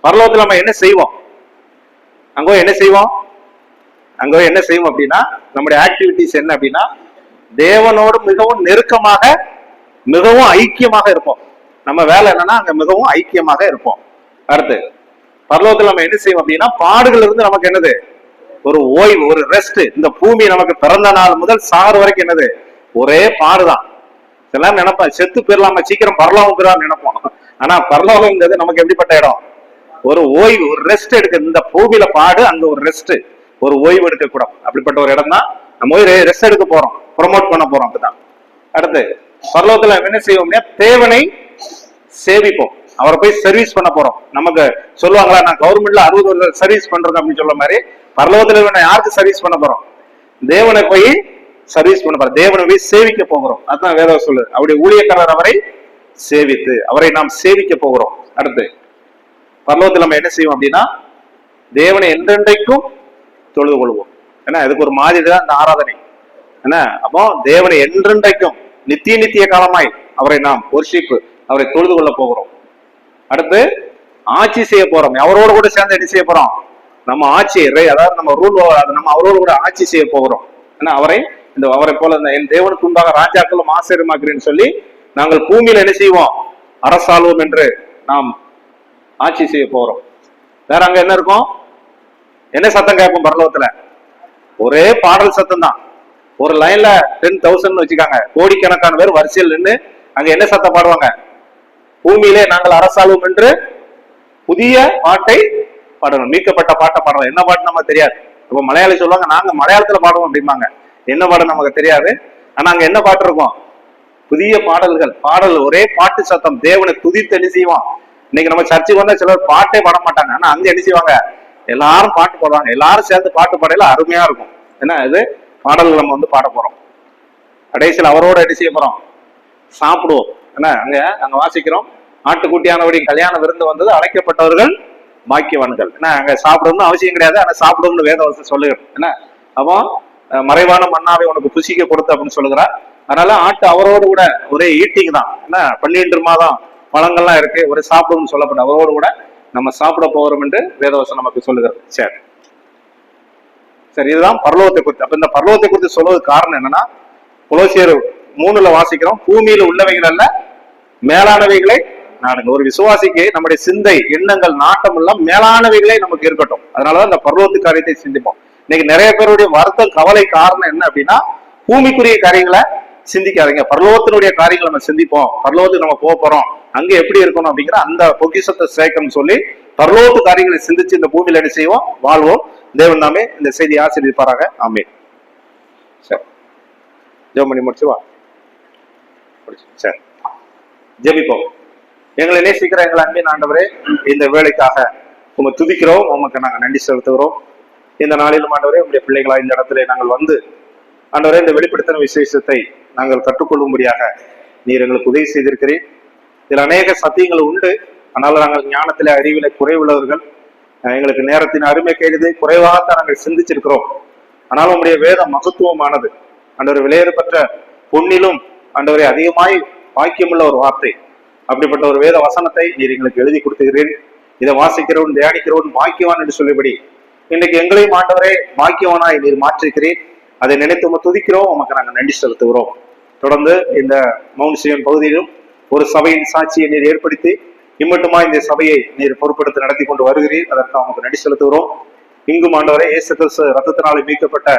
[SPEAKER 1] பரலோகத்துல நம்ம என்ன செய்வோம்? அங்க என்ன செய்வோம்? அங்க என்ன செய்வோம் அப்படின்னா நம்முடைய ஆக்டிவிட்டிஸ் என்ன அப்படின்னா தேவனோடு மிகவும் நெருக்கமாக, மிகவும் ஐக்கியமாக இருப்போம். நம்ம வேலை என்னன்னா அங்க மிகவும் ஐக்கியமாக இருப்போம். அடுத்து பரலோகத்துல நம்ம என்ன செய்வோம் அப்படின்னா பாடுகள் இருந்து நமக்கு என்னது? ஒரு ஓய்வு, ஒரு ரெஸ்ட். இந்த பூமி நமக்கு பிறந்த நாள் முதல் சாறு வரைக்கும் என்னது? ஒரே பாடுதான். சிலர் நினைப்பேன் செத்து போயிடலாம, சீக்கிரம் பரலோகம் போயிடலாம் நினைப்போம். ஆனா பரலோகம்ங்கிறது நமக்கு எப்படிப்பட்ட இடம்? ஒரு ஓய்வு, ஒரு ரெஸ்ட் எடுக்க. இந்த பூமியில பாடு, அங்க ஒரு ரெஸ்ட், ஒரு ஓய்வு எடுக்க கூட. அப்படிப்பட்ட ஒரு இடம் தான். நம்ம போய் ரெஸ்ட் எடுக்க போறோம், ப்ரொமோட் பண்ண போறோம். அப்படிதான். அடுத்து பரலோகத்துல என்ன செய்வோம்? தேவனை சேவிப்போம், அவரை போய் சர்வீஸ் பண்ண போறோம். நமக்கு சொல்லுவாங்களா, நான் கவர்மெண்ட்ல 60 வருஷம் சர்வீஸ் பண்றேன் அப்படின்னு சொல்ல மாதிரி பரலோகத்துல யாருக்கு சர்வீஸ் பண்ண போறோம்? தேவனை போய் சர்வீஸ் பண்ண போறோம், தேவனை போய் சேவிக்க போகிறோம். அதுதான் வேதம் சொல்லுது. அவருடைய ஊழியக்காரர் அவரை சேவித்து அவரை நாம் சேவிக்க போகிறோம். அடுத்து பரலோகத்தில் நம்ம என்ன செய்வோம் அப்படின்னா தேவனை என்றென்றைக்கும் தொழுது கொள்வோம். ஏன்னா அதுக்கு ஒரு மாதிரி தான் இந்த ஆராதனை. என்ன அப்போ தேவனை என்றென்றைக்கும் நித்திய காலமாய் அவரை நாம் ஒர்ஷிப், அவரை தொழுது கொள்ள போகிறோம். அடுத்து ஆட்சி செய்ய போறோம். அவரோடு கூட சேர்ந்து என்ன செய்ய போறோம்? நம்ம ஆட்சி, அதாவது நம்ம ரூல், நம்ம அவரோடு கூட ஆட்சி செய்ய போகிறோம். ஏன்னா அவரை போல என் தேவனுக்கு முன்பாக ராஜாக்களும் ஆசிரியமாக்குறேன்னு சொல்லி நாங்கள் பூமியில என்ன செய்வோம்? அரசாள்வோம் என்று நாம் ஆட்சி செய்ய போறோம். வேற அங்க என்ன இருக்கும்? என்ன சத்தம் கேட்போம் பரலோகத்துல? ஒரே பாடல் சத்தம் தான். ஒரு லைன்ல 10,000 வச்சுக்காங்க, கோடிக்கணக்கான பேர் வரிசையில் நின்று அங்க என்ன சத்தம் பாடுவாங்க? பூமியிலே நாங்கள் அரசாளும் என்று புதிய பாட்டை பாடணும், மீட்கப்பட்ட பாட்டை பாடணும். என்ன பாட்டு நமக்கு தெரியாது. இப்ப மலையாளி சொல்லுவாங்க நாங்க மலையாளத்துல பாடுவோம் அப்படிம்பாங்க. என்ன பாடம் நமக்கு தெரியாது. ஆனா அங்க என்ன பாட்டு இருக்கும்? புதிய பாடல்கள். பாடல் ஒரே பாட்டு சத்தம், தேவனை துதித்து என்ன செய்வான். இன்னைக்கு நம்ம சர்ச்சுக்கு வந்தா சிலர் பாட்டே பாட மாட்டாங்க, ஆனா அங்க என்ன செய்வாங்க? எல்லாரும் பாட்டு பாடுவாங்க. எல்லாரும் சேர்ந்து பாட்டு பாடையில அருமையா இருக்கும். என்ன இது பாடல்கள் நம்ம வந்து பாட போறோம். கடைசியில் அவரோட என்ன செய்ய போறோம்? சாப்பிடுவோம். என்ன அங்க வாசிக்கிறோம், ஆட்டுக்குட்டியானபடி கல்யாண விருந்து வந்தது, அழைக்கப்பட்டவர்கள் பாக்கியவான்கள். என்ன அங்க சாப்பிடணும்னு அவசியம் கிடையாது, ஆனா சாப்பிடணும்னு வேதவசம் சொல்லுகிறேன். என்ன அப்போ மறைவான மன்னாவை உனக்கு புசிக்க கொடுத்து அப்படின்னு சொல்லுகிறார். அதனால ஆட்டு அவரோடு கூட ஒரே ஈட்டிங் தான். என்ன 12 மாதம் பழங்கள்லாம் இருக்கு, ஒரு சாப்பிடும்னு சொல்லப்பட்ட அவரோடு கூட நம்ம சாப்பிட போகிறோம் என்று வேதவசம் நமக்கு சொல்லுகிறது. சரி சரி, இதுதான் பரலோகத்தை குறித்து. அப்ப இந்த பரலோகத்தை குறித்து சொல்வதற்கு காரணம் என்னன்னா, கொலோசியர் 3 வாசிக்கிறோம், பூமியில உள்ளவைகள் அல்ல மேலானவைகளை நாடுங்க. ஒரு விசுவாசிக்கு நம்முடைய சிந்தை, எண்ணங்கள், நாட்டம் எல்லாம் மேலானவைகளே நமக்கு இருக்கட்டும். அதனாலதான் இந்த பரலோகத்து காரியத்தை சிந்திப்போம். இன்னைக்கு நிறைய பேருடைய வருத்தம், கவலை காரணம் என்ன அப்படின்னா, பூமிக்குரிய காரியங்களை சிந்திக்காதீங்க, பரலோகத்தினுடைய காரியங்களை நம்ம சிந்திப்போம். பரலோகத்துக்கு நம்ம போக போறோம், அங்க எப்படி இருக்கணும் அப்படிங்கிற அந்த பொக்கிஷத்தை சேர்க்கணும்னு சொல்லி பரலோகத்து காரியங்களை சிந்திச்சு இந்த பூமியில என்ன செய்வோம்? வாழ்வோம். தேவன் நாமே இந்த செய்தி ஆசீர்வதிப்பாராக. ஆமென். சரி, ஜெபம் பண்ணி முடிச்சுவா. சரி, ஜெபிப்போம். எங்களை நேசிக்கிற எங்களை அன்பின் ஆண்டவரே, இந்த வேலைக்காக உங்க துதிக்கிறோம், உமக்கு நாங்கள் நன்றி செலுத்துகிறோம். இந்த நாளிலும் ஆண்டவரே, உங்களுடைய பிள்ளைகளா இந்த இடத்துல நாங்கள் வந்து ஆண்டவரே இந்த வெளிப்படுத்தின விசேஷத்தை நாங்கள் கற்றுக்கொள்ளும்படியாக நீர் எங்களுக்கு உதவி செய்திருக்கிறீர். இதில் அநேக சத்தியங்கள் உண்டு, ஆனால் நாங்கள் ஞானத்திலே அறிவில குறைவுள்ளவர்கள். எங்களுக்கு நேரத்தின் அருமை கேடுது, குறைவாகத்தான் நாங்கள் சிந்திச்சிருக்கிறோம். ஆனால் உங்களுடைய வேதம் மகத்துவமானது ஆண்டவர். விலையேறப்பட்ட பொன்னிலும் ஆண்டவரை அதிகமாய் பாக்கியமுள்ள ஒரு வார்த்தை. அப்படிப்பட்ட ஒரு வேத வசனத்தை நீர் எங்களுக்கு எழுதி கொடுத்துகிறீர். இதை வாசிக்கிறவன் தியானிக்கிறவன் பாக்கியவான் என்று சொல்லிபடி இன்னைக்கு எங்களையும் ஆண்டவரே பாக்கியவானாய் நீர் மாற்றிருக்கிறீர். அதை நினைத்து உமக்கு துதிக்கிறோம், உமக்கு நாங்கள் நன்றி செலுத்துகிறோம். தொடர்ந்து இந்த மவுண்ட் சியோன் பகுதியிலும் ஒரு சபையின் சாட்சியை நீர் ஏற்படுத்தி இம்மட்டுமா இந்த சபையை நீர் பொறுப்பெடுத்து நடத்தி கொண்டு வருகிறீர். அதற்கு உமக்கு நன்றி செலுத்துகிறோம். இங்கும் ஆண்டவரே இயேசு கிறிஸ்து ரத்தத்தினாலே மீட்கப்பட்ட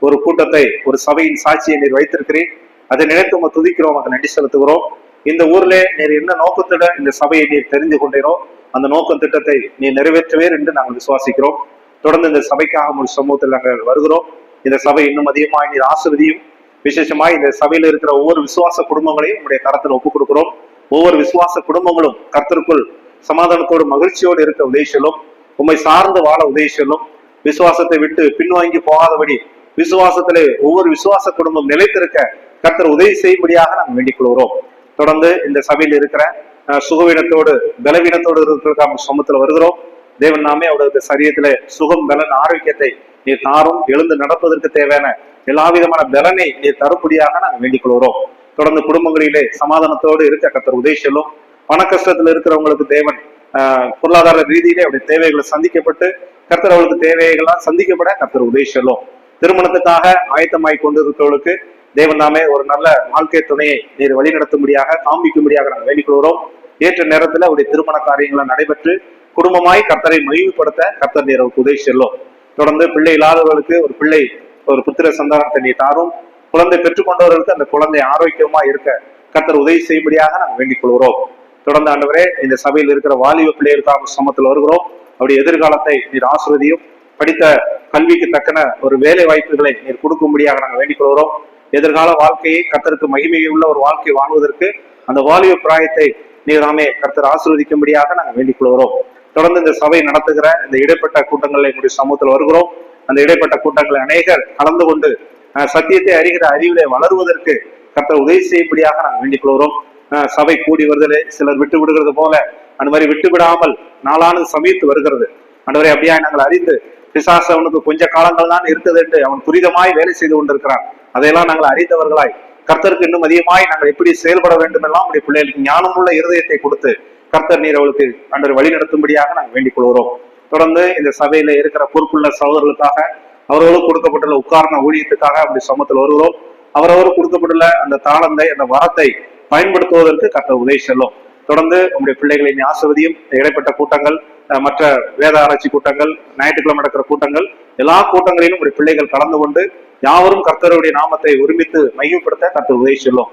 [SPEAKER 1] ஒரு கூட்டத்தை, ஒரு சபையின் சாட்சியை நீர் வைத்திருக்கிறீர். அதை நினைத்து உமக்கு துதிக்கிறோம், உமக்கு நன்றி செலுத்துகிறோம். இந்த ஊர்ல நீர் என்ன நோக்கத்திட இந்த சபையை நீர் தெரிந்து கொண்டீரோ அந்த நோக்கம் திட்டத்தை நீர் நிறைவேற்றுவீர் என்று நாங்கள் விசுவாசிக்கிறோம். தொடர்ந்து இந்த சபைக்காக ஒரு சமூகத்தில் நாங்கள் வருகிறோம். இந்த சபை இன்னும் அதிகமாக நீர் ஆசீர்வதியும். விசேஷமாய் இந்த சபையில இருக்கிற ஒவ்வொரு விசுவாச குடும்பங்களையும் உங்களுடைய கரத்தில் ஒப்புக் கொடுக்கிறோம். ஒவ்வொரு விசுவாச குடும்பங்களும் கர்த்தருக்குள் சமாதானத்தோடு மகிழ்ச்சியோடு இருக்க உதவிச்சலும், உண்மை சார்ந்து வாழ உதவிச்சலும், விசுவாசத்தை விட்டு பின்வாங்கி போகாதபடி விசுவாசத்திலே ஒவ்வொரு விசுவாச குடும்பம் நிலைத்திருக்க கர்த்தர் உதவி செய்யும்படியாக நாங்கள் வேண்டிக் கொள்கிறோம். தொடர்ந்து இந்த சபையில் இருக்கிற சுகவீனத்தோடு பலவீனத்தோடு இருக்கிற சமூகத்துல வருகிறோம். தேவன் நாமே அவருடைய சரீரத்துல சுகம், பலன், ஆரோக்கியத்தை நீர் தாரும். எழுந்து நடப்பதற்கு தேவையான எல்லா விதமான பலனை நீர் தரும்படியாக நாங்கள் வேண்டிக் கொள்கிறோம். தொடர்ந்து குடும்பங்களிலே சமாதானத்தோடு இருக்க கர்த்தர் உதவி செல்லும். பண கஷ்டத்துல இருக்கிறவங்களுக்கு தேவன் பொருளாதார ரீதியிலே அவருடைய தேவைகளை சந்திக்கப்பட்டு கர்த்தர் அவளுக்கு தேவைகள்லாம் சந்திக்கப்பட கர்த்தர் உதவி செல்லும். திருமணத்துக்காக ஆயத்தமாய் கொண்டு இருக்கிறவர்களுக்கு தேவன் நாமே ஒரு நல்ல வாழ்க்கை துணையை நீர் வழி நடத்தும்படியாக காண்பிக்கும்படியாக நாங்கள் வேண்டிக் கொள்கிறோம். ஏற்ற நேரத்துல அவருடைய திருமண காரியங்களை நடைபெற்று குடும்பமாய் கர்த்தரை மகிழ்வுபடுத்த கர்த்தர் நீர் அவருக்கு உதவி செல்லும். தொடர்ந்து பிள்ளை இல்லாதவர்களுக்கு ஒரு புத்திர சந்தானத்தை நீ தாரும். குழந்தை பெற்றுக்கொண்டவர்களுக்கு அந்த குழந்தை ஆரோக்கியமா இருக்க கர்த்தர் உதவி செய்யும்படியாக நாங்கள் வேண்டிக் கொள்கிறோம். தொடர்ந்து ஆண்டவரே இந்த சபையில் இருக்கிற வாலிப பிள்ளைகளுக்காக சமத்தில் வருகிறோம். அவருடைய எதிர்காலத்தை நீர் ஆசீர்வதியும். படித்த கல்விக்கு தக்கன ஒரு வேலை வாய்ப்புகளை நீர் கொடுக்கும்படியாக நாங்கள் வேண்டிக் கொள்கிறோம். எதிர்கால வாழ்க்கையை கர்த்தருக்கு மகிமையுள்ள ஒரு வாழ்க்கை வாழ்வதற்கு அந்த வாலிப பிராயத்தை நீர் நாமே கர்த்தர் ஆசீர்வதிக்கும்படியாக நாங்கள் வேண்டிக் கொள்கிறோம். தொடர்ந்து இந்த சபை நடத்துகிற இந்த இடைப்பட்ட கூட்டங்களை எங்களுடைய சமூகத்தில் வருகிறோம். அந்த இடைப்பட்ட கூட்டங்களை அநேகர் கலந்து கொண்டு சத்தியத்தை அறிகிற அறிவிலே வளருவதற்கு கர்த்தர் உதவி செய்யும்படியாக நாங்கள் வேண்டிக் கொள்கிறோம். சபை கூடி வருதலே சிலர் விட்டு விடுகிறது போல அந்த மாதிரி விட்டு விடாமல் நாளானது சமீத்து வருகிறது. அன்றுவரை அப்படியா நாங்கள் அறிந்து பிசாசு அவனுக்கு கொஞ்ச காலங்கள் தான் இருக்குது என்று அவன் துரிதமாய் வேலை செய்து கொண்டிருக்கிறான். அதையெல்லாம் நாங்கள் அறிந்தவர்களாய் கர்த்தருக்கு இன்னும் அதிகமாய் நாங்கள் எப்படி செயல்பட வேண்டும் எல்லாம் உடைய பிள்ளைகளுக்கு ஞானமுள்ள இருதயத்தை கொடுத்து கர்த்தர் நீர் அவளுக்கு அன்று வழி நடத்தும்படியாக நாங்கள் வேண்டிக் கொள்கிறோம். தொடர்ந்து இந்த சபையில இருக்கிற பொறுப்புள்ள சகோதரர்களுக்காக அவர்களுக்கு கொடுக்கப்பட்டுள்ள உட்கார்ந்த ஊழியத்துக்காக அப்படி சமூகத்தில் வருகிறோம். அவரவருக்கு கொடுக்கப்பட்டுள்ள அந்த தாளந்தை, அந்த வரத்தை பயன்படுத்துவதற்கு கர்த்தர் உதவி செல்லும். தொடர்ந்து உங்களுடைய பிள்ளைகளை ஆசீர்வதியும். இடைப்பட்ட கூட்டங்கள் மற்ற வேத ஆராய்ச்சி கூட்டங்கள், ஞாயிற்றுக்கிழமை நடக்கிற கூட்டங்கள், எல்லா கூட்டங்களிலும் உடைய பிள்ளைகள் கலந்து கொண்டு யாவரும் கர்த்தருடைய நாமத்தை ஒருமித்து மையப்படுத்த கர்த்தர் உதவி சொல்லும்.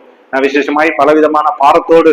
[SPEAKER 1] விசேஷமாய் பலவிதமான பாரத்தோடு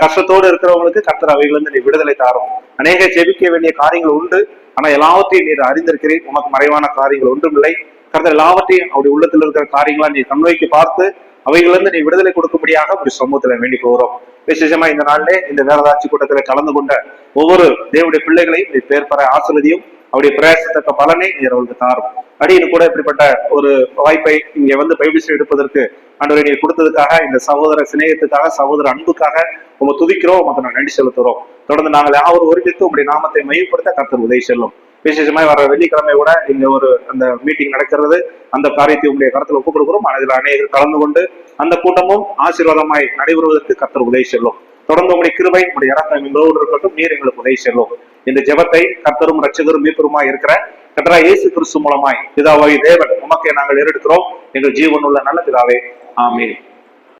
[SPEAKER 1] கஷ்டத்தோடு இருக்கிறவங்களுக்கு கர்த்தர் அவைகளிலிருந்து நீ விடுதலை தாரும். அநேக ஜெபிக்க வேண்டிய காரியங்கள் உண்டு, ஆனா எல்லாவற்றையும் நீர் அறிந்திருக்கிறேன். உனக்கு மறைவான காரியங்கள் ஒன்றுமில்லை. கர்த்தர் எல்லாவற்றையும் அவருடைய உள்ளத்தில் இருக்கிற காரியங்களா நீ கண்வைக்கு பார்த்து அவைகளிலிருந்து நீ விடுதலை கொடுக்கும்படியாக ஒரு சமூகத்துல வேண்டி போகிறோம். விசேஷமா இந்த நாளிலே இந்த வேதாட்சி கூட்டத்துல கலந்து கொண்ட ஒவ்வொரு தேவனுடைய பிள்ளைகளையும் நீ பேர் பெற ஆசிர்வதியும். அவருடைய பிரயாசத்தக்க பலனை நீர் அவர்களுக்கு தாரும். அடியனு கூட இப்படிப்பட்ட ஒரு வாய்ப்பை இங்க வந்து பைபிள் எடுப்பதற்கு ஆண்டவரை நீர் கொடுத்ததுக்காக, இந்த சகோதர சிநேகத்துக்காக, சகோதர அன்புக்காக உங்க துதிக்கிறோம், உமக்கு நான் நன்றி செலுத்துறோம். தொடர்ந்து நாங்கள் யாவரும் ஒருமித்து உங்களுடைய நாமத்தை மையப்படுத்த கர்த்தர் உதவி செல்லும். விசேஷமாய் வர வெள்ளிக்கிழமை கூட இங்க ஒரு அந்த மீட்டிங் நடக்கிறது. அந்த காரியத்தை உங்களுடைய கருத்துல ஒப்புக் கொடுக்கிறோம். அதில் அநேகர் கலந்து கொண்டு அந்த கூட்டமும் ஆசீர்வாதமாய் நடைபெறுவதற்கு கர்த்தர் உதவி செல்லும். தொடர்ந்து உங்களுடைய கிருபை, உங்களுடைய இறக்கம் எங்களோடு இருக்கட்டும். நீர் எங்களுக்கு உதவி செல்லும். இந்த ஜெபத்தை கர்த்தரும் ரட்சகரும் மீட்பருமாய் இருக்கிற கர்த்தராகிய இயேசு கிறிஸ்து மூலமாய் பிதாவாகிய தேவன் உமக்கே நாங்கள் ஏறெடுக்கிறோம். எங்கள் ஜீவனுள்ள நல்ல பிதாவே, ஆமென்.